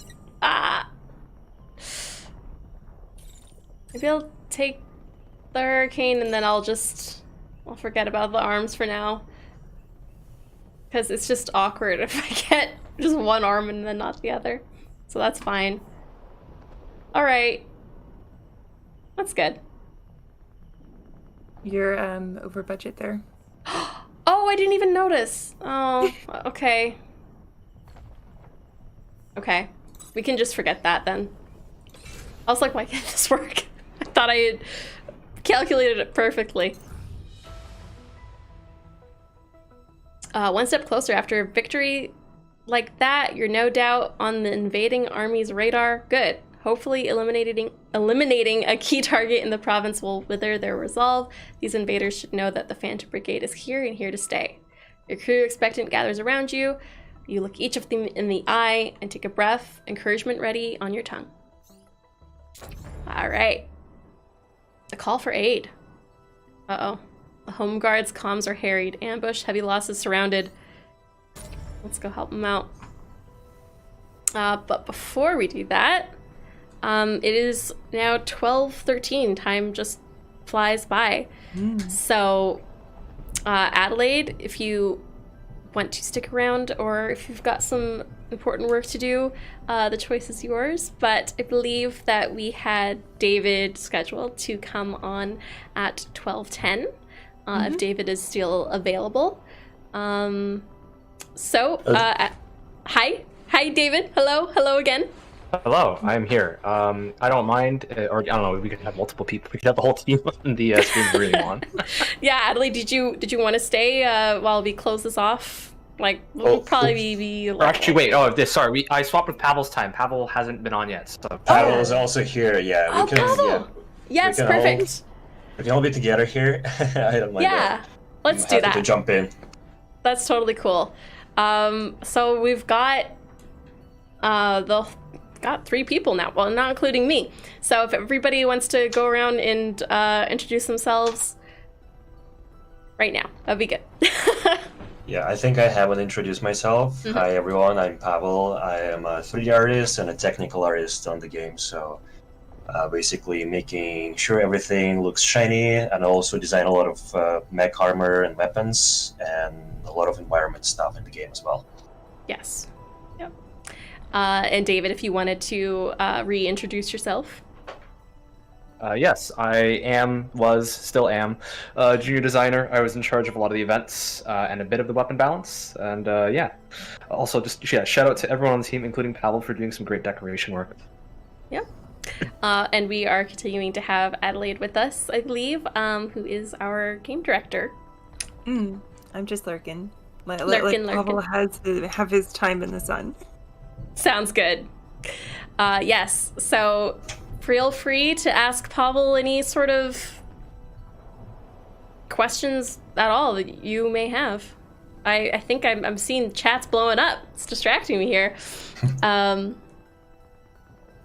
Maybe I'll take the hurricane, and then I'll forget about the arms for now. Because it's just awkward if I get just one arm and then not the other. So that's fine. Alright. That's good. You're over budget there. Oh, I didn't even notice. Oh, okay. Okay. We can just forget that then. I was like, why can't this work? I thought I had calculated it perfectly. One step closer. After victory like that, you're no doubt on the invading army's radar. Good. Hopefully eliminating a key target in the province will wither their resolve. These invaders should know that the Phantom Brigade is here and here to stay. Your crew expectant gathers around you. You look each of them in the eye and take a breath. Encouragement ready on your tongue. All right. A call for aid. Uh-oh. The home guard's comms are harried. Ambush, heavy losses surrounded. Let's go help them out. But before we do that, it is now 12:13. Time just flies by. So, Adelaide, if you want to stick around or if you've got some important work to do, the choice is yours. But I believe that we had David scheduled to come on at 12:10, if David is still available. Hi, David. Hello again. Hello, I'm here. I don't mind, or I don't know. We could have multiple people. We could have the whole team on the screen reading on. Yeah, Adelaide, did you want to stay while we close this off? Like, we'll probably be. Or actually, wait. Sorry, I swapped with Pavel's time. Pavel hasn't been on yet. So. Pavel is also here. Yeah, we can. Pavel. Yeah, yes, perfect. We can all be together here. I don't mind. Yeah, let's do that. To jump in. That's totally cool. So we've got got 3 people now, well, not including me. So if everybody wants to go around and introduce themselves right now, that'd be good. Yeah, I think I haven't introduced myself. Hi everyone, I'm Pavel. I am a 3D artist and a technical artist on the game, so basically making sure everything looks shiny, and also design a lot of mech armor and weapons, and a lot of environment stuff in the game as well. Yes. Yep. And David, if you wanted to reintroduce yourself. Yes, I still am a junior designer. I was in charge of a lot of the events and a bit of the weapon balance. And yeah, also just shout out to everyone on the team, including Pavel, for doing some great decoration work. Yep. And we are continuing to have Adelaide with us, I believe, who is our game director. I'm just lurking. Lurking. Pavel has to have his time in the sun. Sounds good. Yes, so feel free to ask Pavel any sort of questions at all that you may have. I think I'm seeing chats blowing up. It's distracting me here.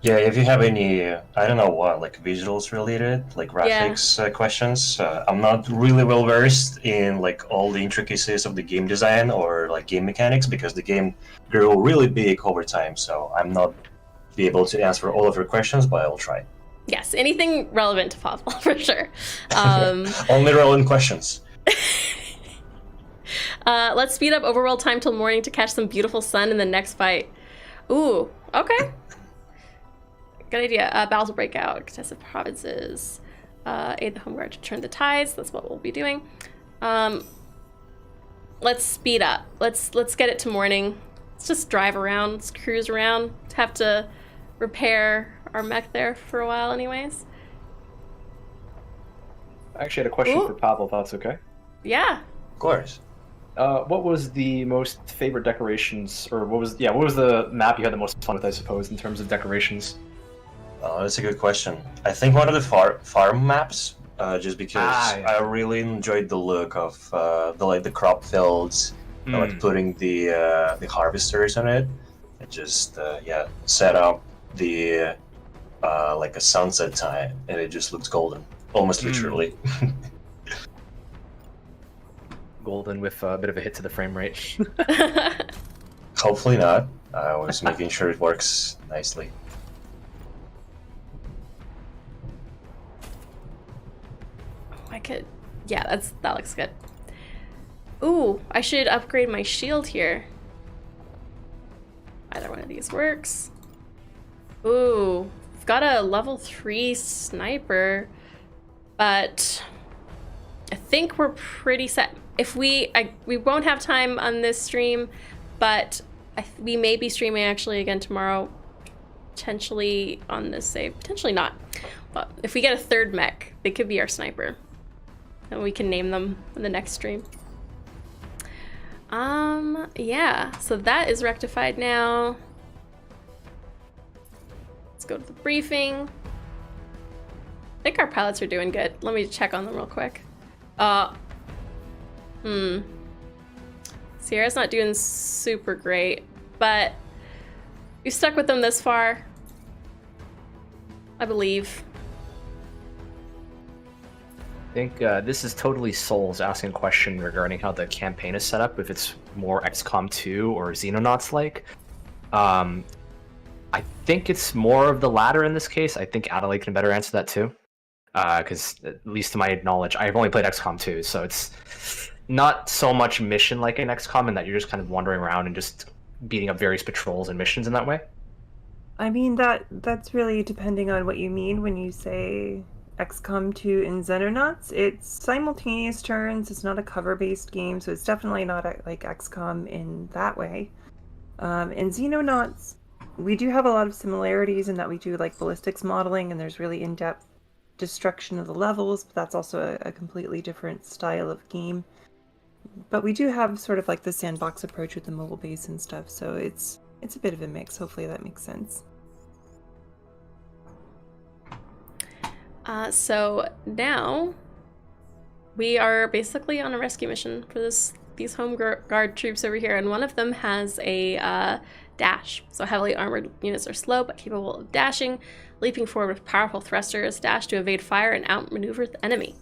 Yeah, if you have any, I don't know what, like visuals related, like graphics questions, I'm not really well versed in like all the intricacies of the game design or like game mechanics because the game grew really big over time, so I'm not be able to answer all of your questions, but I will try. Yes, anything relevant to Pavel, for sure. Only relevant questions. Let's speed up overworld time till morning to catch some beautiful sun in the next fight. Ooh, okay. Good idea. Battles will break out. Contested provinces. Aid the home guard to turn the tides. That's what we'll be doing. Let's speed up. Let's get it to morning. Let's just drive around. Let's cruise around. Have to repair our mech there for a while anyways. I actually had a question Ooh. for Pavel, if that's okay. Yeah. Of course. What was the most favorite decorations, or what was the map you had the most fun with, I suppose, in terms of decorations? Oh, that's a good question. I think one of the farm maps, just because I really enjoyed the look of the crop fields, like putting the harvesters on it. It just set up the like a sunset time, and it just looks golden, almost literally. Golden with a bit of a hit to the frame rate. Hopefully not. I was making sure it works nicely. Yeah, that looks good. Ooh, I should upgrade my shield here. Either one of these works. Ooh, I've got a level 3 sniper, but I think we're pretty set. If we won't have time on this stream, but we may be streaming actually again tomorrow, potentially on this save, potentially not. But if we get a third mech, they could be our sniper. And we can name them in the next stream. Yeah, so that is rectified now. Let's go to the briefing. I think our pilots are doing good. Let me check on them real quick. Sierra's not doing super great, but we've stuck with them this far, I believe. I think this is totally Souls asking a question regarding how the campaign is set up, if it's more XCOM 2 or Xenonauts-like. I think it's more of the latter in this case. I think Adelaide can better answer that too. Because, at least to my knowledge, I've only played XCOM 2, so it's not so much mission like in XCOM in that you're just kind of wandering around and just beating up various patrols and missions in that way. I mean, that's really depending on what you mean when you say XCOM 2 and Xenonauts. It's simultaneous turns, it's not a cover-based game, so it's definitely not like XCOM in that way. In Xenonauts, we do have a lot of similarities in that we do like ballistics modeling, and there's really in-depth destruction of the levels, but that's also a completely different style of game. But we do have sort of like the sandbox approach with the mobile base and stuff, so it's a bit of a mix. Hopefully that makes sense. So now we are basically on a rescue mission for these home guard troops over here, and one of them has a dash. So heavily armored units are slow but capable of dashing, leaping forward with powerful thrusters, dash to evade fire and outmaneuver the enemy.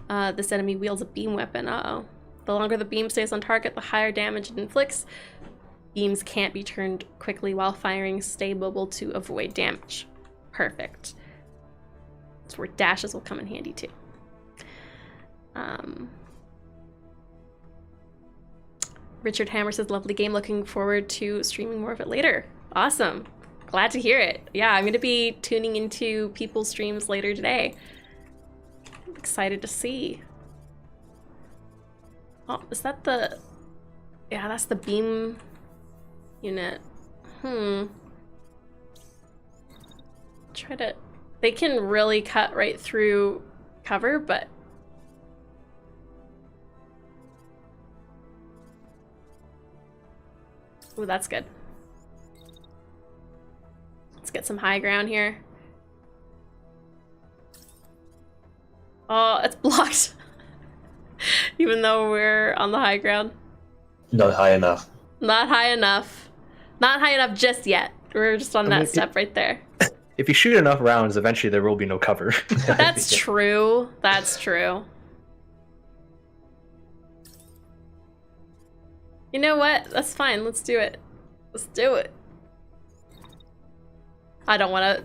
This enemy wields a beam weapon. Uh-oh. The longer the beam stays on target, the higher damage it inflicts. Beams can't be turned quickly while firing. Stay mobile to avoid damage. Perfect. That's where dashes will come in handy too. Richard Hammer says, lovely game. Looking forward to streaming more of it later. Awesome. Glad to hear it. Yeah, I'm going to be tuning into people's streams later today. I'm excited to see. Oh, is that the... Yeah, that's the beam unit. Try to... They can really cut right through cover, but... Ooh, that's good. Let's get some high ground here. Oh, it's blocked. Even though we're on the high ground. Not high enough. Not high enough. Not high enough just yet. We're just on that step right there. If you shoot enough rounds, eventually there will be no cover. That's true. That's true. You know what? That's fine. Let's do it. Let's do it. I don't want to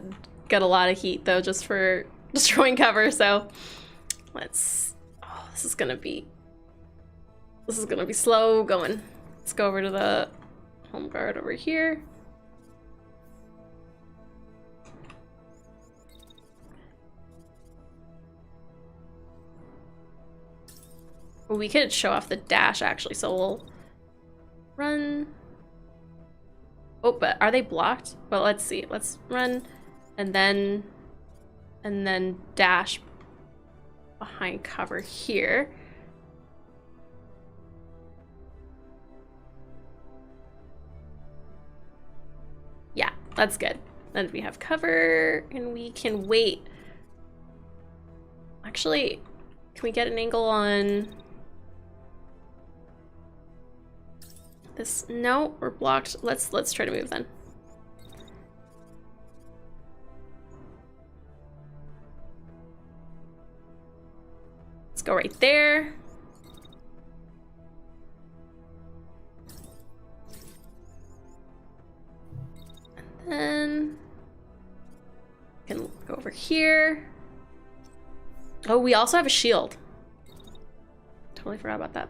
get a lot of heat though, just for destroying cover. So let's. Oh, this is gonna be slow going. Let's go over to the home guard over here. We could show off the dash actually, so we'll run. Oh, but are they blocked? Well, let's see. Let's run and then dash behind cover here. Yeah, that's good. Then we have cover and we can wait. Actually, can we get an angle on this? No, we're blocked. Let's try to move then. Let's go right there. And then we can go over here. Oh, we also have a shield. Totally forgot about that.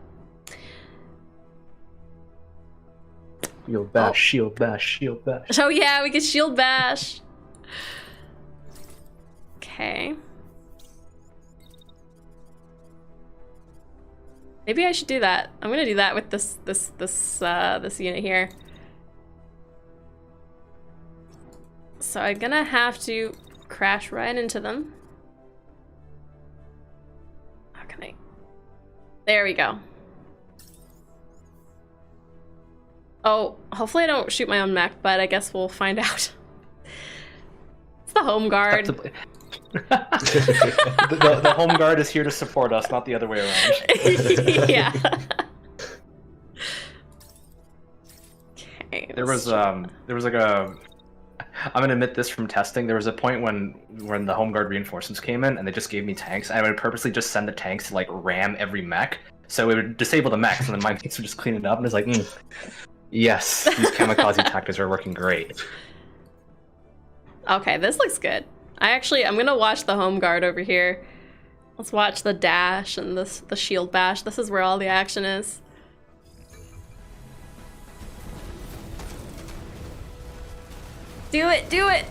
Shield bash, shield bash, shield bash. Oh yeah, we can shield bash. Okay. Maybe I should do that. I'm gonna do that with this unit here. So I'm gonna have to crash right into them. Okay. There we go. Oh, hopefully I don't shoot my own mech, but I guess we'll find out. It's the home guard. The home guard is here to support us, not the other way around. Yeah. Okay. There was like a. I'm gonna admit this from testing. There was a point when the home guard reinforcements came in and they just gave me tanks. I would purposely just send the tanks to like ram every mech, so it would disable the mechs, and then my mates would just clean it up. And it's like, yes, these kamikaze tactics are working great. Okay, this looks good. I'm gonna watch the home guard over here. Let's watch the dash and the shield bash. This is where all the action is. Do it, do it!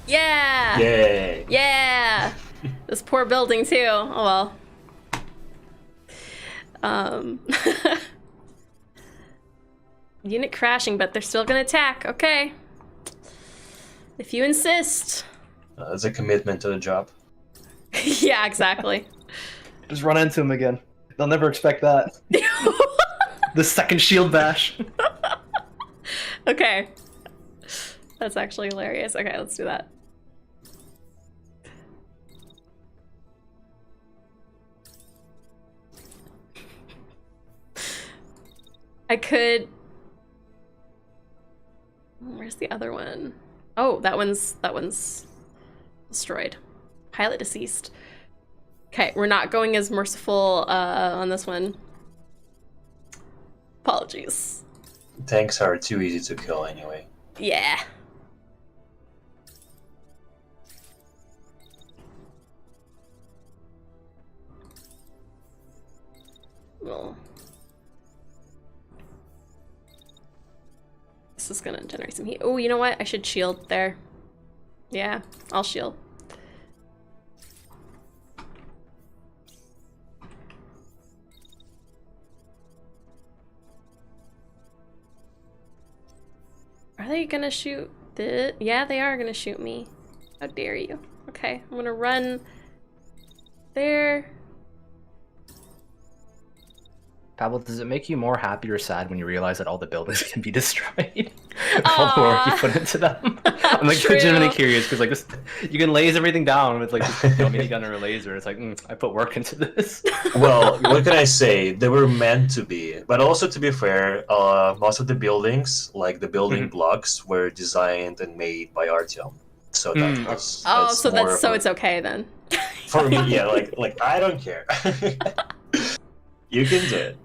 Yeah! Yay! Yeah! This poor building too. Oh well. Unit crashing, but they're still gonna attack. Okay. If you insist. It's a commitment to the job. Yeah, exactly. Just run into him again. They'll never expect that. The second shield bash. Okay. That's actually hilarious. Okay, let's do that. I could... Where's the other one? Oh, that one's destroyed. Pilot deceased. Okay, we're not going as merciful on this one. Apologies. Tanks are too easy to kill anyway. Yeah. Well, this is gonna generate some heat. Oh, you know what? I should shield there. Yeah, I'll shield. Are they gonna shoot the... Yeah, they are gonna shoot me. How dare you. Okay, I'm gonna run there. Pavel, does it make you more happy or sad when you realize that all the buildings can be destroyed? All the work you put into them. I'm like legitimately curious because like this, you can laze everything down with like this minigun or a laser. It's like I put work into this. Well, what can I say? They were meant to be, but also to be fair, most of the buildings, like the building blocks, were designed and made by Artyom. So that's it's okay then. For me, yeah, like I don't care. You can do it.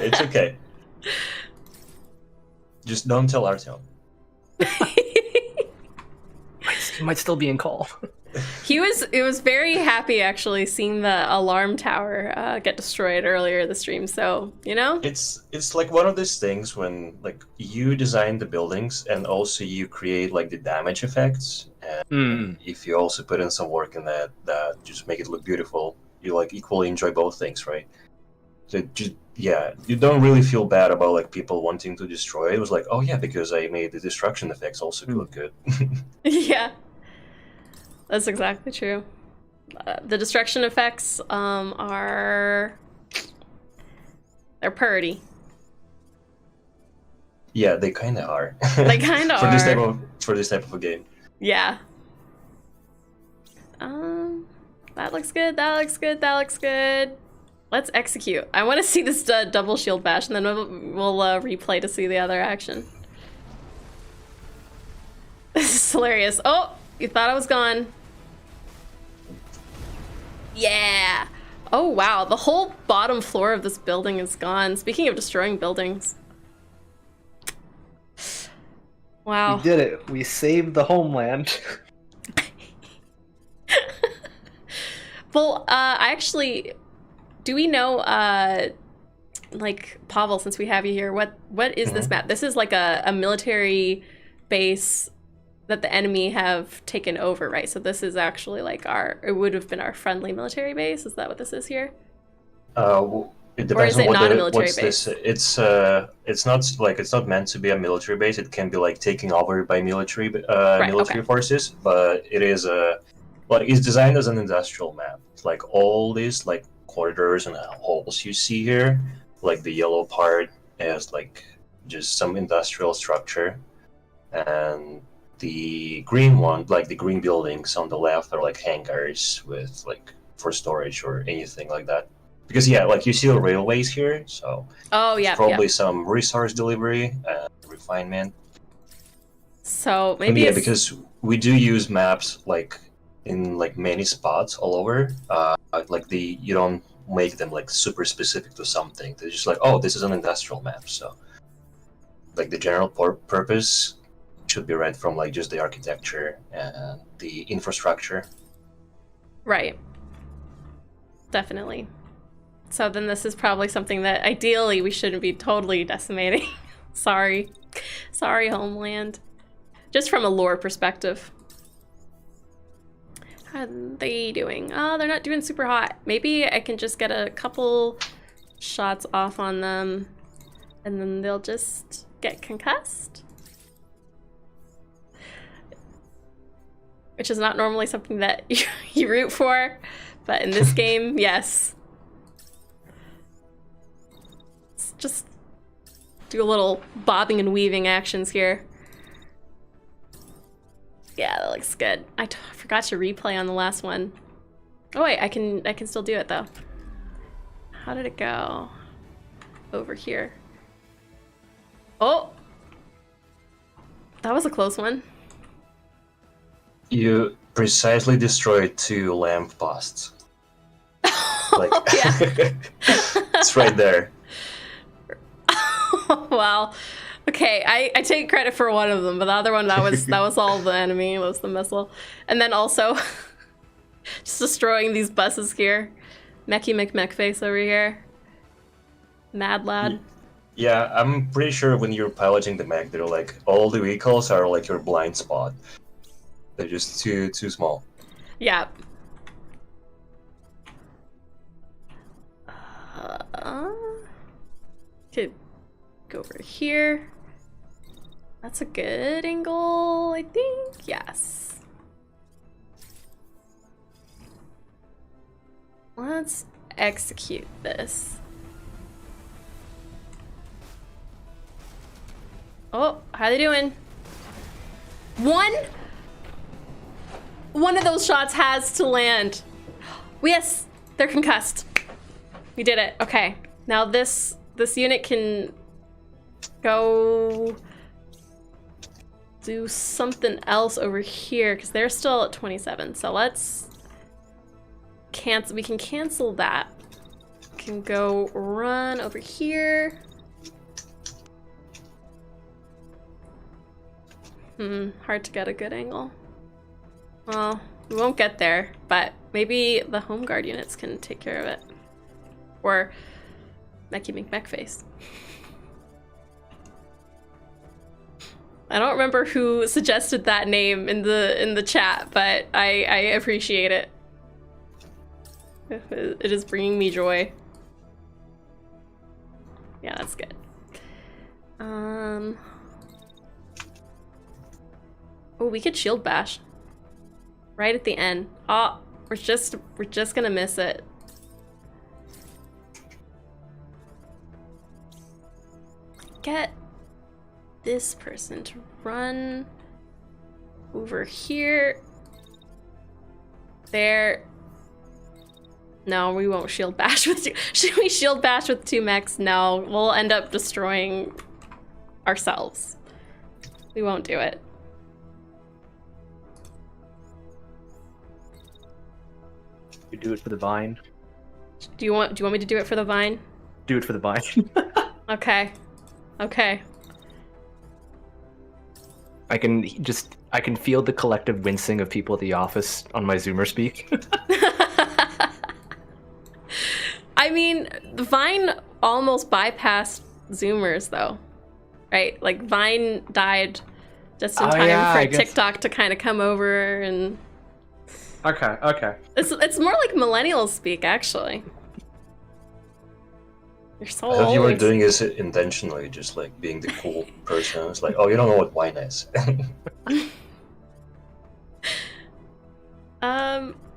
It's okay. Just don't tell Artyom. He might still be in call. He was very happy actually seeing the alarm tower get destroyed earlier this stream. So it's like one of those things when like you design the buildings and also you create like the damage effects. And if you also put in some work in that just make it look beautiful, you like equally enjoy both things, right? So you don't really feel bad about like people wanting to destroy it. It was like, oh yeah, because I made the destruction effects also look good. Yeah, that's exactly true. The destruction effects they're pretty. Yeah, they kind of are. They kind of are for this type of a game. Yeah. That looks good. That looks good. That looks good. Let's execute. I want to see this double shield bash, and then we'll replay to see the other action. This is hilarious. Oh, you thought I was gone. Yeah. Oh, wow. The whole bottom floor of this building is gone. Speaking of destroying buildings. Wow. We did it. We saved the homeland. Well, do we know, like, Pavel, since we have you here, what is this map? This is like a military base that the enemy have taken over, right? So this is actually like it would have been our friendly military base. Is that what this is here? It depends or is on it not a military base? It's not meant to be a military base. It can be like taken over by military forces, but it is it's designed as an industrial map. It's like all these like corridors and holes you see here, like the yellow part is like just some industrial structure, and the green one, like the green buildings on the left, are like hangars with like for storage or anything like that. Because like you see the railways here, so probably some resource delivery and refinement. So maybe because we do use maps like in like many spots all over. You don't make them like super specific to something. They're just like, oh, this is an industrial map, so like the general purpose should be read from like just the architecture and the infrastructure. Right. Definitely. So then this is probably something that ideally we shouldn't be totally decimating. Sorry, homeland. Just from a lore perspective. How are they doing? Oh, they're not doing super hot. Maybe I can just get a couple shots off on them and then they'll just get concussed. Which is not normally something that you root for, but in this game, yes. Let's just do a little bobbing and weaving actions here. Yeah, that looks good. I forgot to replay on the last one. Oh wait, I can still do it though. How did it go? Over here. Oh! That was a close one. You precisely destroyed 2 lamp posts. Like, it's right there. Wow. Okay, I take credit for one of them, but the other one, that was all the enemy, was the missile. And then also just destroying these buses here. Mechy McMech face over here. Mad lad. Yeah, I'm pretty sure when you're piloting the mech, they're like, all the vehicles are like your blind spot. They're just too small. Yeah. Okay, go over here. That's a good angle, I think. Yes. Let's execute this. Oh, how they doing? One of those shots has to land. Yes, they're concussed. We did it. Okay, now this unit can go do something else over here because they're still at 27. So let's cancel. We can cancel that. Can go run over here. Hard to get a good angle. Well, we won't get there, but maybe the home guard units can take care of it. Or Mechy McMech face. I don't remember who suggested that name in the chat, but I appreciate it. It is bringing me joy. Yeah, that's good. Oh, we could shield bash right at the end. Oh, we're just gonna miss it. Get this person to run over here. There. No, we won't shield bash with two. Should we shield bash with 2 mechs? No, we'll end up destroying ourselves. We won't do it. You do it for the vine. Do you want me to do it for the vine? Do it for the vine. Okay. Okay. I can feel the collective wincing of people at the office on my Zoomer speak. I mean, the Vine almost bypassed Zoomers, though, right? Like, Vine died just in time for TikTok to kind of come over and... Okay. It's more like millennials speak, actually. You're so I thought old. you were doing this intentionally, just like being the cool person. It's like, oh, you don't know what wine is.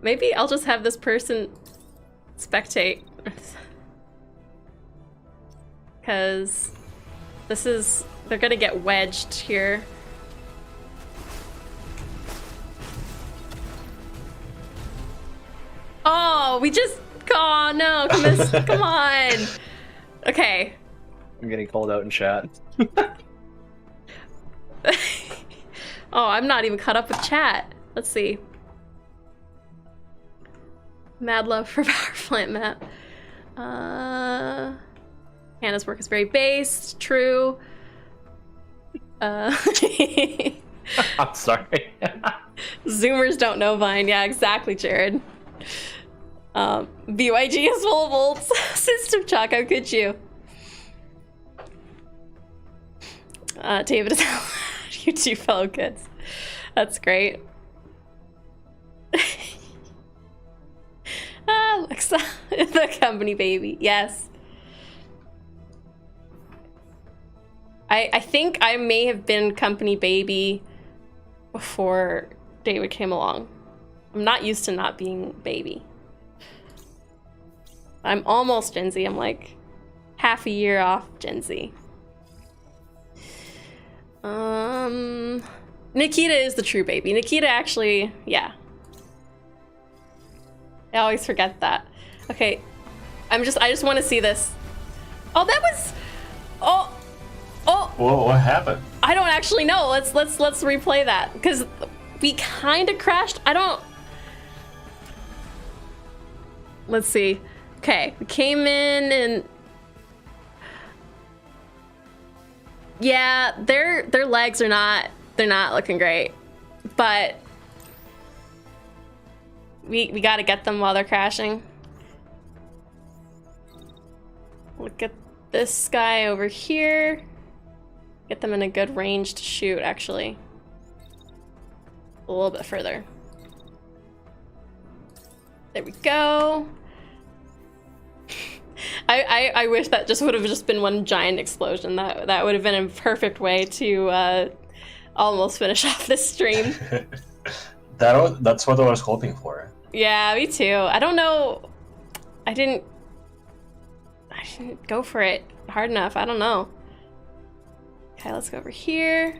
Maybe I'll just have this person spectate. Because they're gonna get wedged here. Oh, oh no, come on. Okay. I'm getting called out in chat. Oh, I'm not even caught up with chat. Let's see. Mad love for power plant map. Hannah's work is very based. True. I'm sorry. Zoomers don't know Vine. Yeah, exactly, Jared. BYG is full of volts. System Chalk, how could you? David is you two fellow kids. That's great. Alexa, the company baby. Yes. I think I may have been company baby before David came along. I'm not used to not being baby. I'm almost Gen Z. I'm like half a year off Gen Z. Nikita is the true baby. Nikita actually, yeah. I always forget that. Okay, I just want to see this. Oh, that was. Oh. Whoa, what happened? I don't actually know. Let's replay that because we kind of crashed. I don't. Let's see. Okay, we came in and yeah, their legs are not. They're not looking great, but we got to get them while they're crashing. Look at this guy over here. Get them in a good range to shoot, actually. A little bit further. There we go. I wish that just would have just been one giant explosion. That would have been a perfect way to almost finish off this stream. That's what I was hoping for. Yeah, me too. I don't know. I didn't go for it hard enough. I don't know. Okay, let's go over here.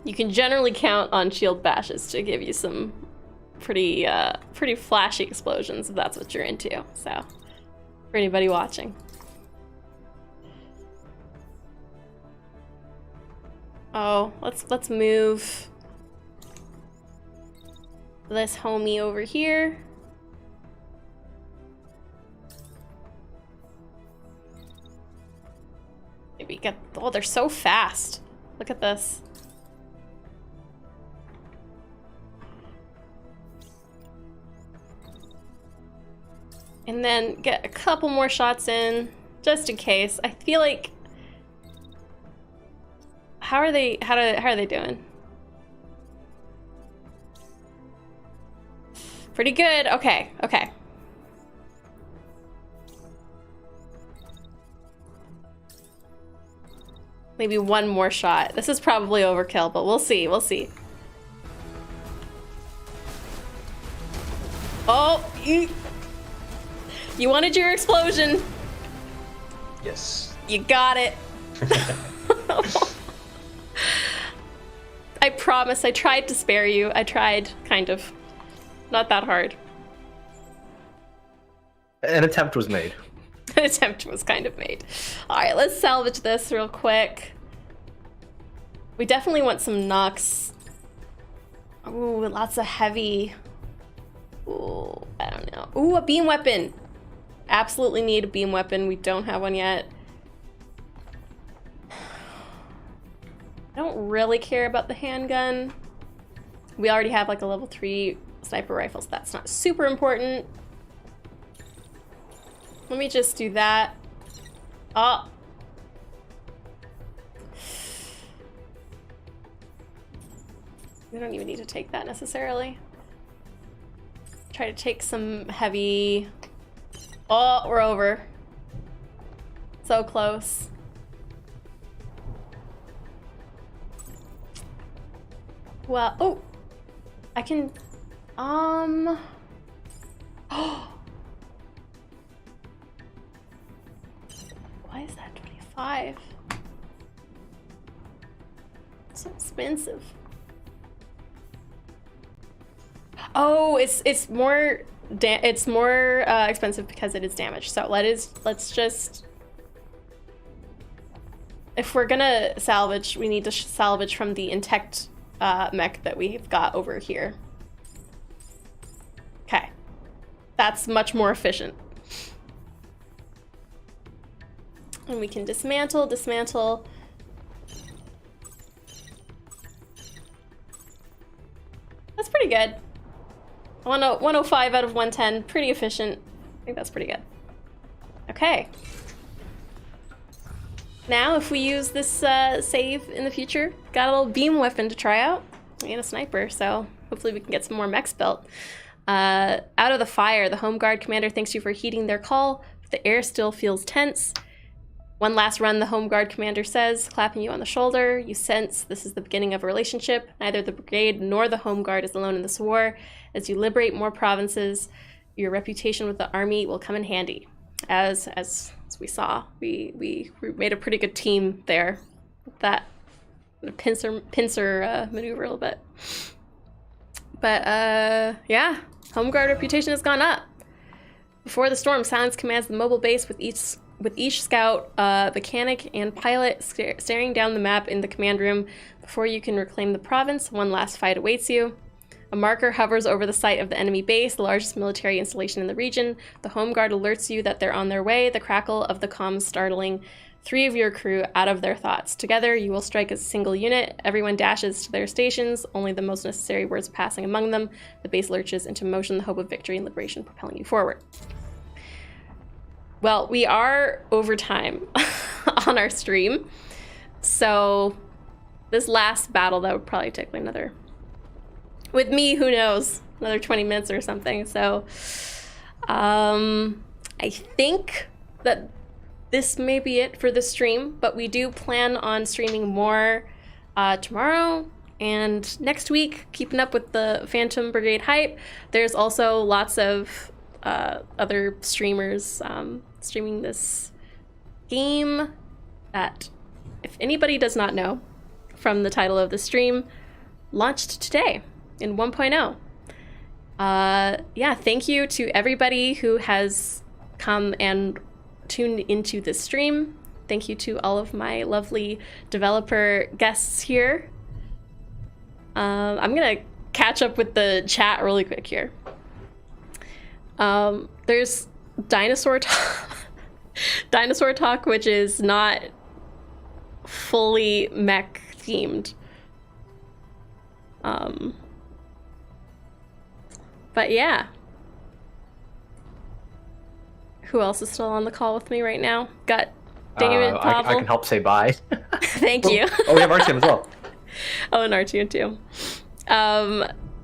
You can generally count on shield bashes to give you some pretty flashy explosions if that's what you're into. So, for anybody watching. Oh, let's move this homie over here. Maybe get. Oh, they're so fast. Look at this. And then get a couple more shots in, just in case. I feel like... How are they doing? Pretty good. Okay, okay. Maybe one more shot. This is probably overkill, but we'll see, we'll see. Oh, you wanted your explosion. Yes. You got it. I promise, I tried to spare you. I tried, kind of. Not that hard. An attempt was made. An attempt was kind of made. Alright, let's salvage this real quick. We definitely want some Nux. Ooh, lots of heavy. Ooh, I don't know. Ooh, a beam weapon. Absolutely need a beam weapon. We don't have one yet. I don't really care about the handgun. We already have like a level 3 sniper rifle, so that's not super important. Let me just do that. Oh. We don't even need to take that necessarily. Try to take some heavy. Oh, we're over. So close. Well, oh, I can, oh. Why is that 25? So expensive. Oh, it's more expensive because it is damaged. So let's just, if we're gonna salvage, we need to salvage from the intact mech that we've got over here. Okay, that's much more efficient. And we can dismantle. That's pretty good. 105 out of 110, pretty efficient. I think that's pretty good. Okay. Now, if we use this save in the future, got a little beam weapon to try out, and a sniper, so hopefully we can get some more mechs built. Out of the fire, the home guard commander thanks you for heeding their call. The air still feels tense. One last run, the home guard commander says, clapping you on the shoulder. You sense this is the beginning of a relationship. Neither the brigade nor the home guard is alone in this war. As you liberate more provinces, your reputation with the army will come in handy. As we saw, we made a pretty good team there. That pincer maneuver a little bit. But yeah, home guard reputation has gone up. Before the storm, Silence commands the mobile base with each scout, mechanic, and pilot staring down the map in the command room. Before you can reclaim the province, one last fight awaits you. A marker hovers over the site of the enemy base, the largest military installation in the region. The home guard alerts you that they're on their way, the crackle of the comms startling 3 of your crew out of their thoughts. Together, you will strike as a single unit. Everyone dashes to their stations, only the most necessary words passing among them. The base lurches into motion, the hope of victory and liberation propelling you forward. Well, we are over time on our stream, so this last battle, that would probably take another, with me, who knows, another 20 minutes or something. So I think that this may be it for the stream, but we do plan on streaming more tomorrow and next week, keeping up with the Phantom Brigade hype. There's also lots of other streamers streaming this game that, if anybody does not know from the title of the stream, launched today in 1.0. Yeah, thank you to everybody who has come and tuned into this stream. Thank you to all of my lovely developer guests here. I'm gonna catch up with the chat really quick here. There's dinosaur talk, which is not fully mech themed. But yeah. Who else is still on the call with me right now? Got David, Pavel. I can help say bye. Thank you. Oh, we have Artyom as well. Oh, and Artyom too.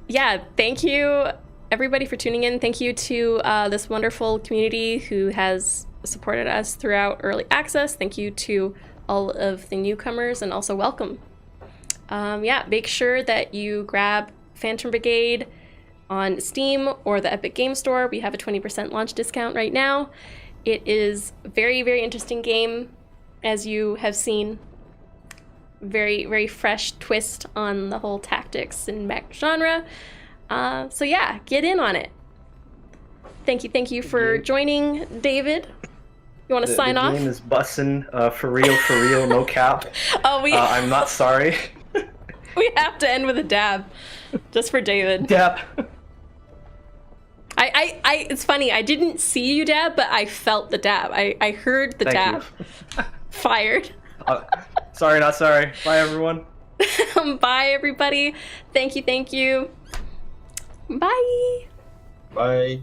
Yeah, thank you everybody for tuning in. Thank you to this wonderful community who has supported us throughout early access. Thank you to all of the newcomers, and also welcome. Yeah, make sure that you grab Phantom Brigade on Steam or the Epic Game Store. We have a 20% launch discount right now. It is a very, very interesting game, as you have seen. Very, very fresh twist on the whole tactics and mech genre. So yeah, get in on it. Thank you for joining, David. You want to sign off? The game is bussin', for real, no cap. Oh, I'm not sorry. We have to end with a dab, just for David. Dab. It's funny, I didn't see you dab, but I felt the dab. I heard the dab. Fired. Sorry, not sorry. Bye, everyone. Bye, everybody. Thank you. Bye. Bye.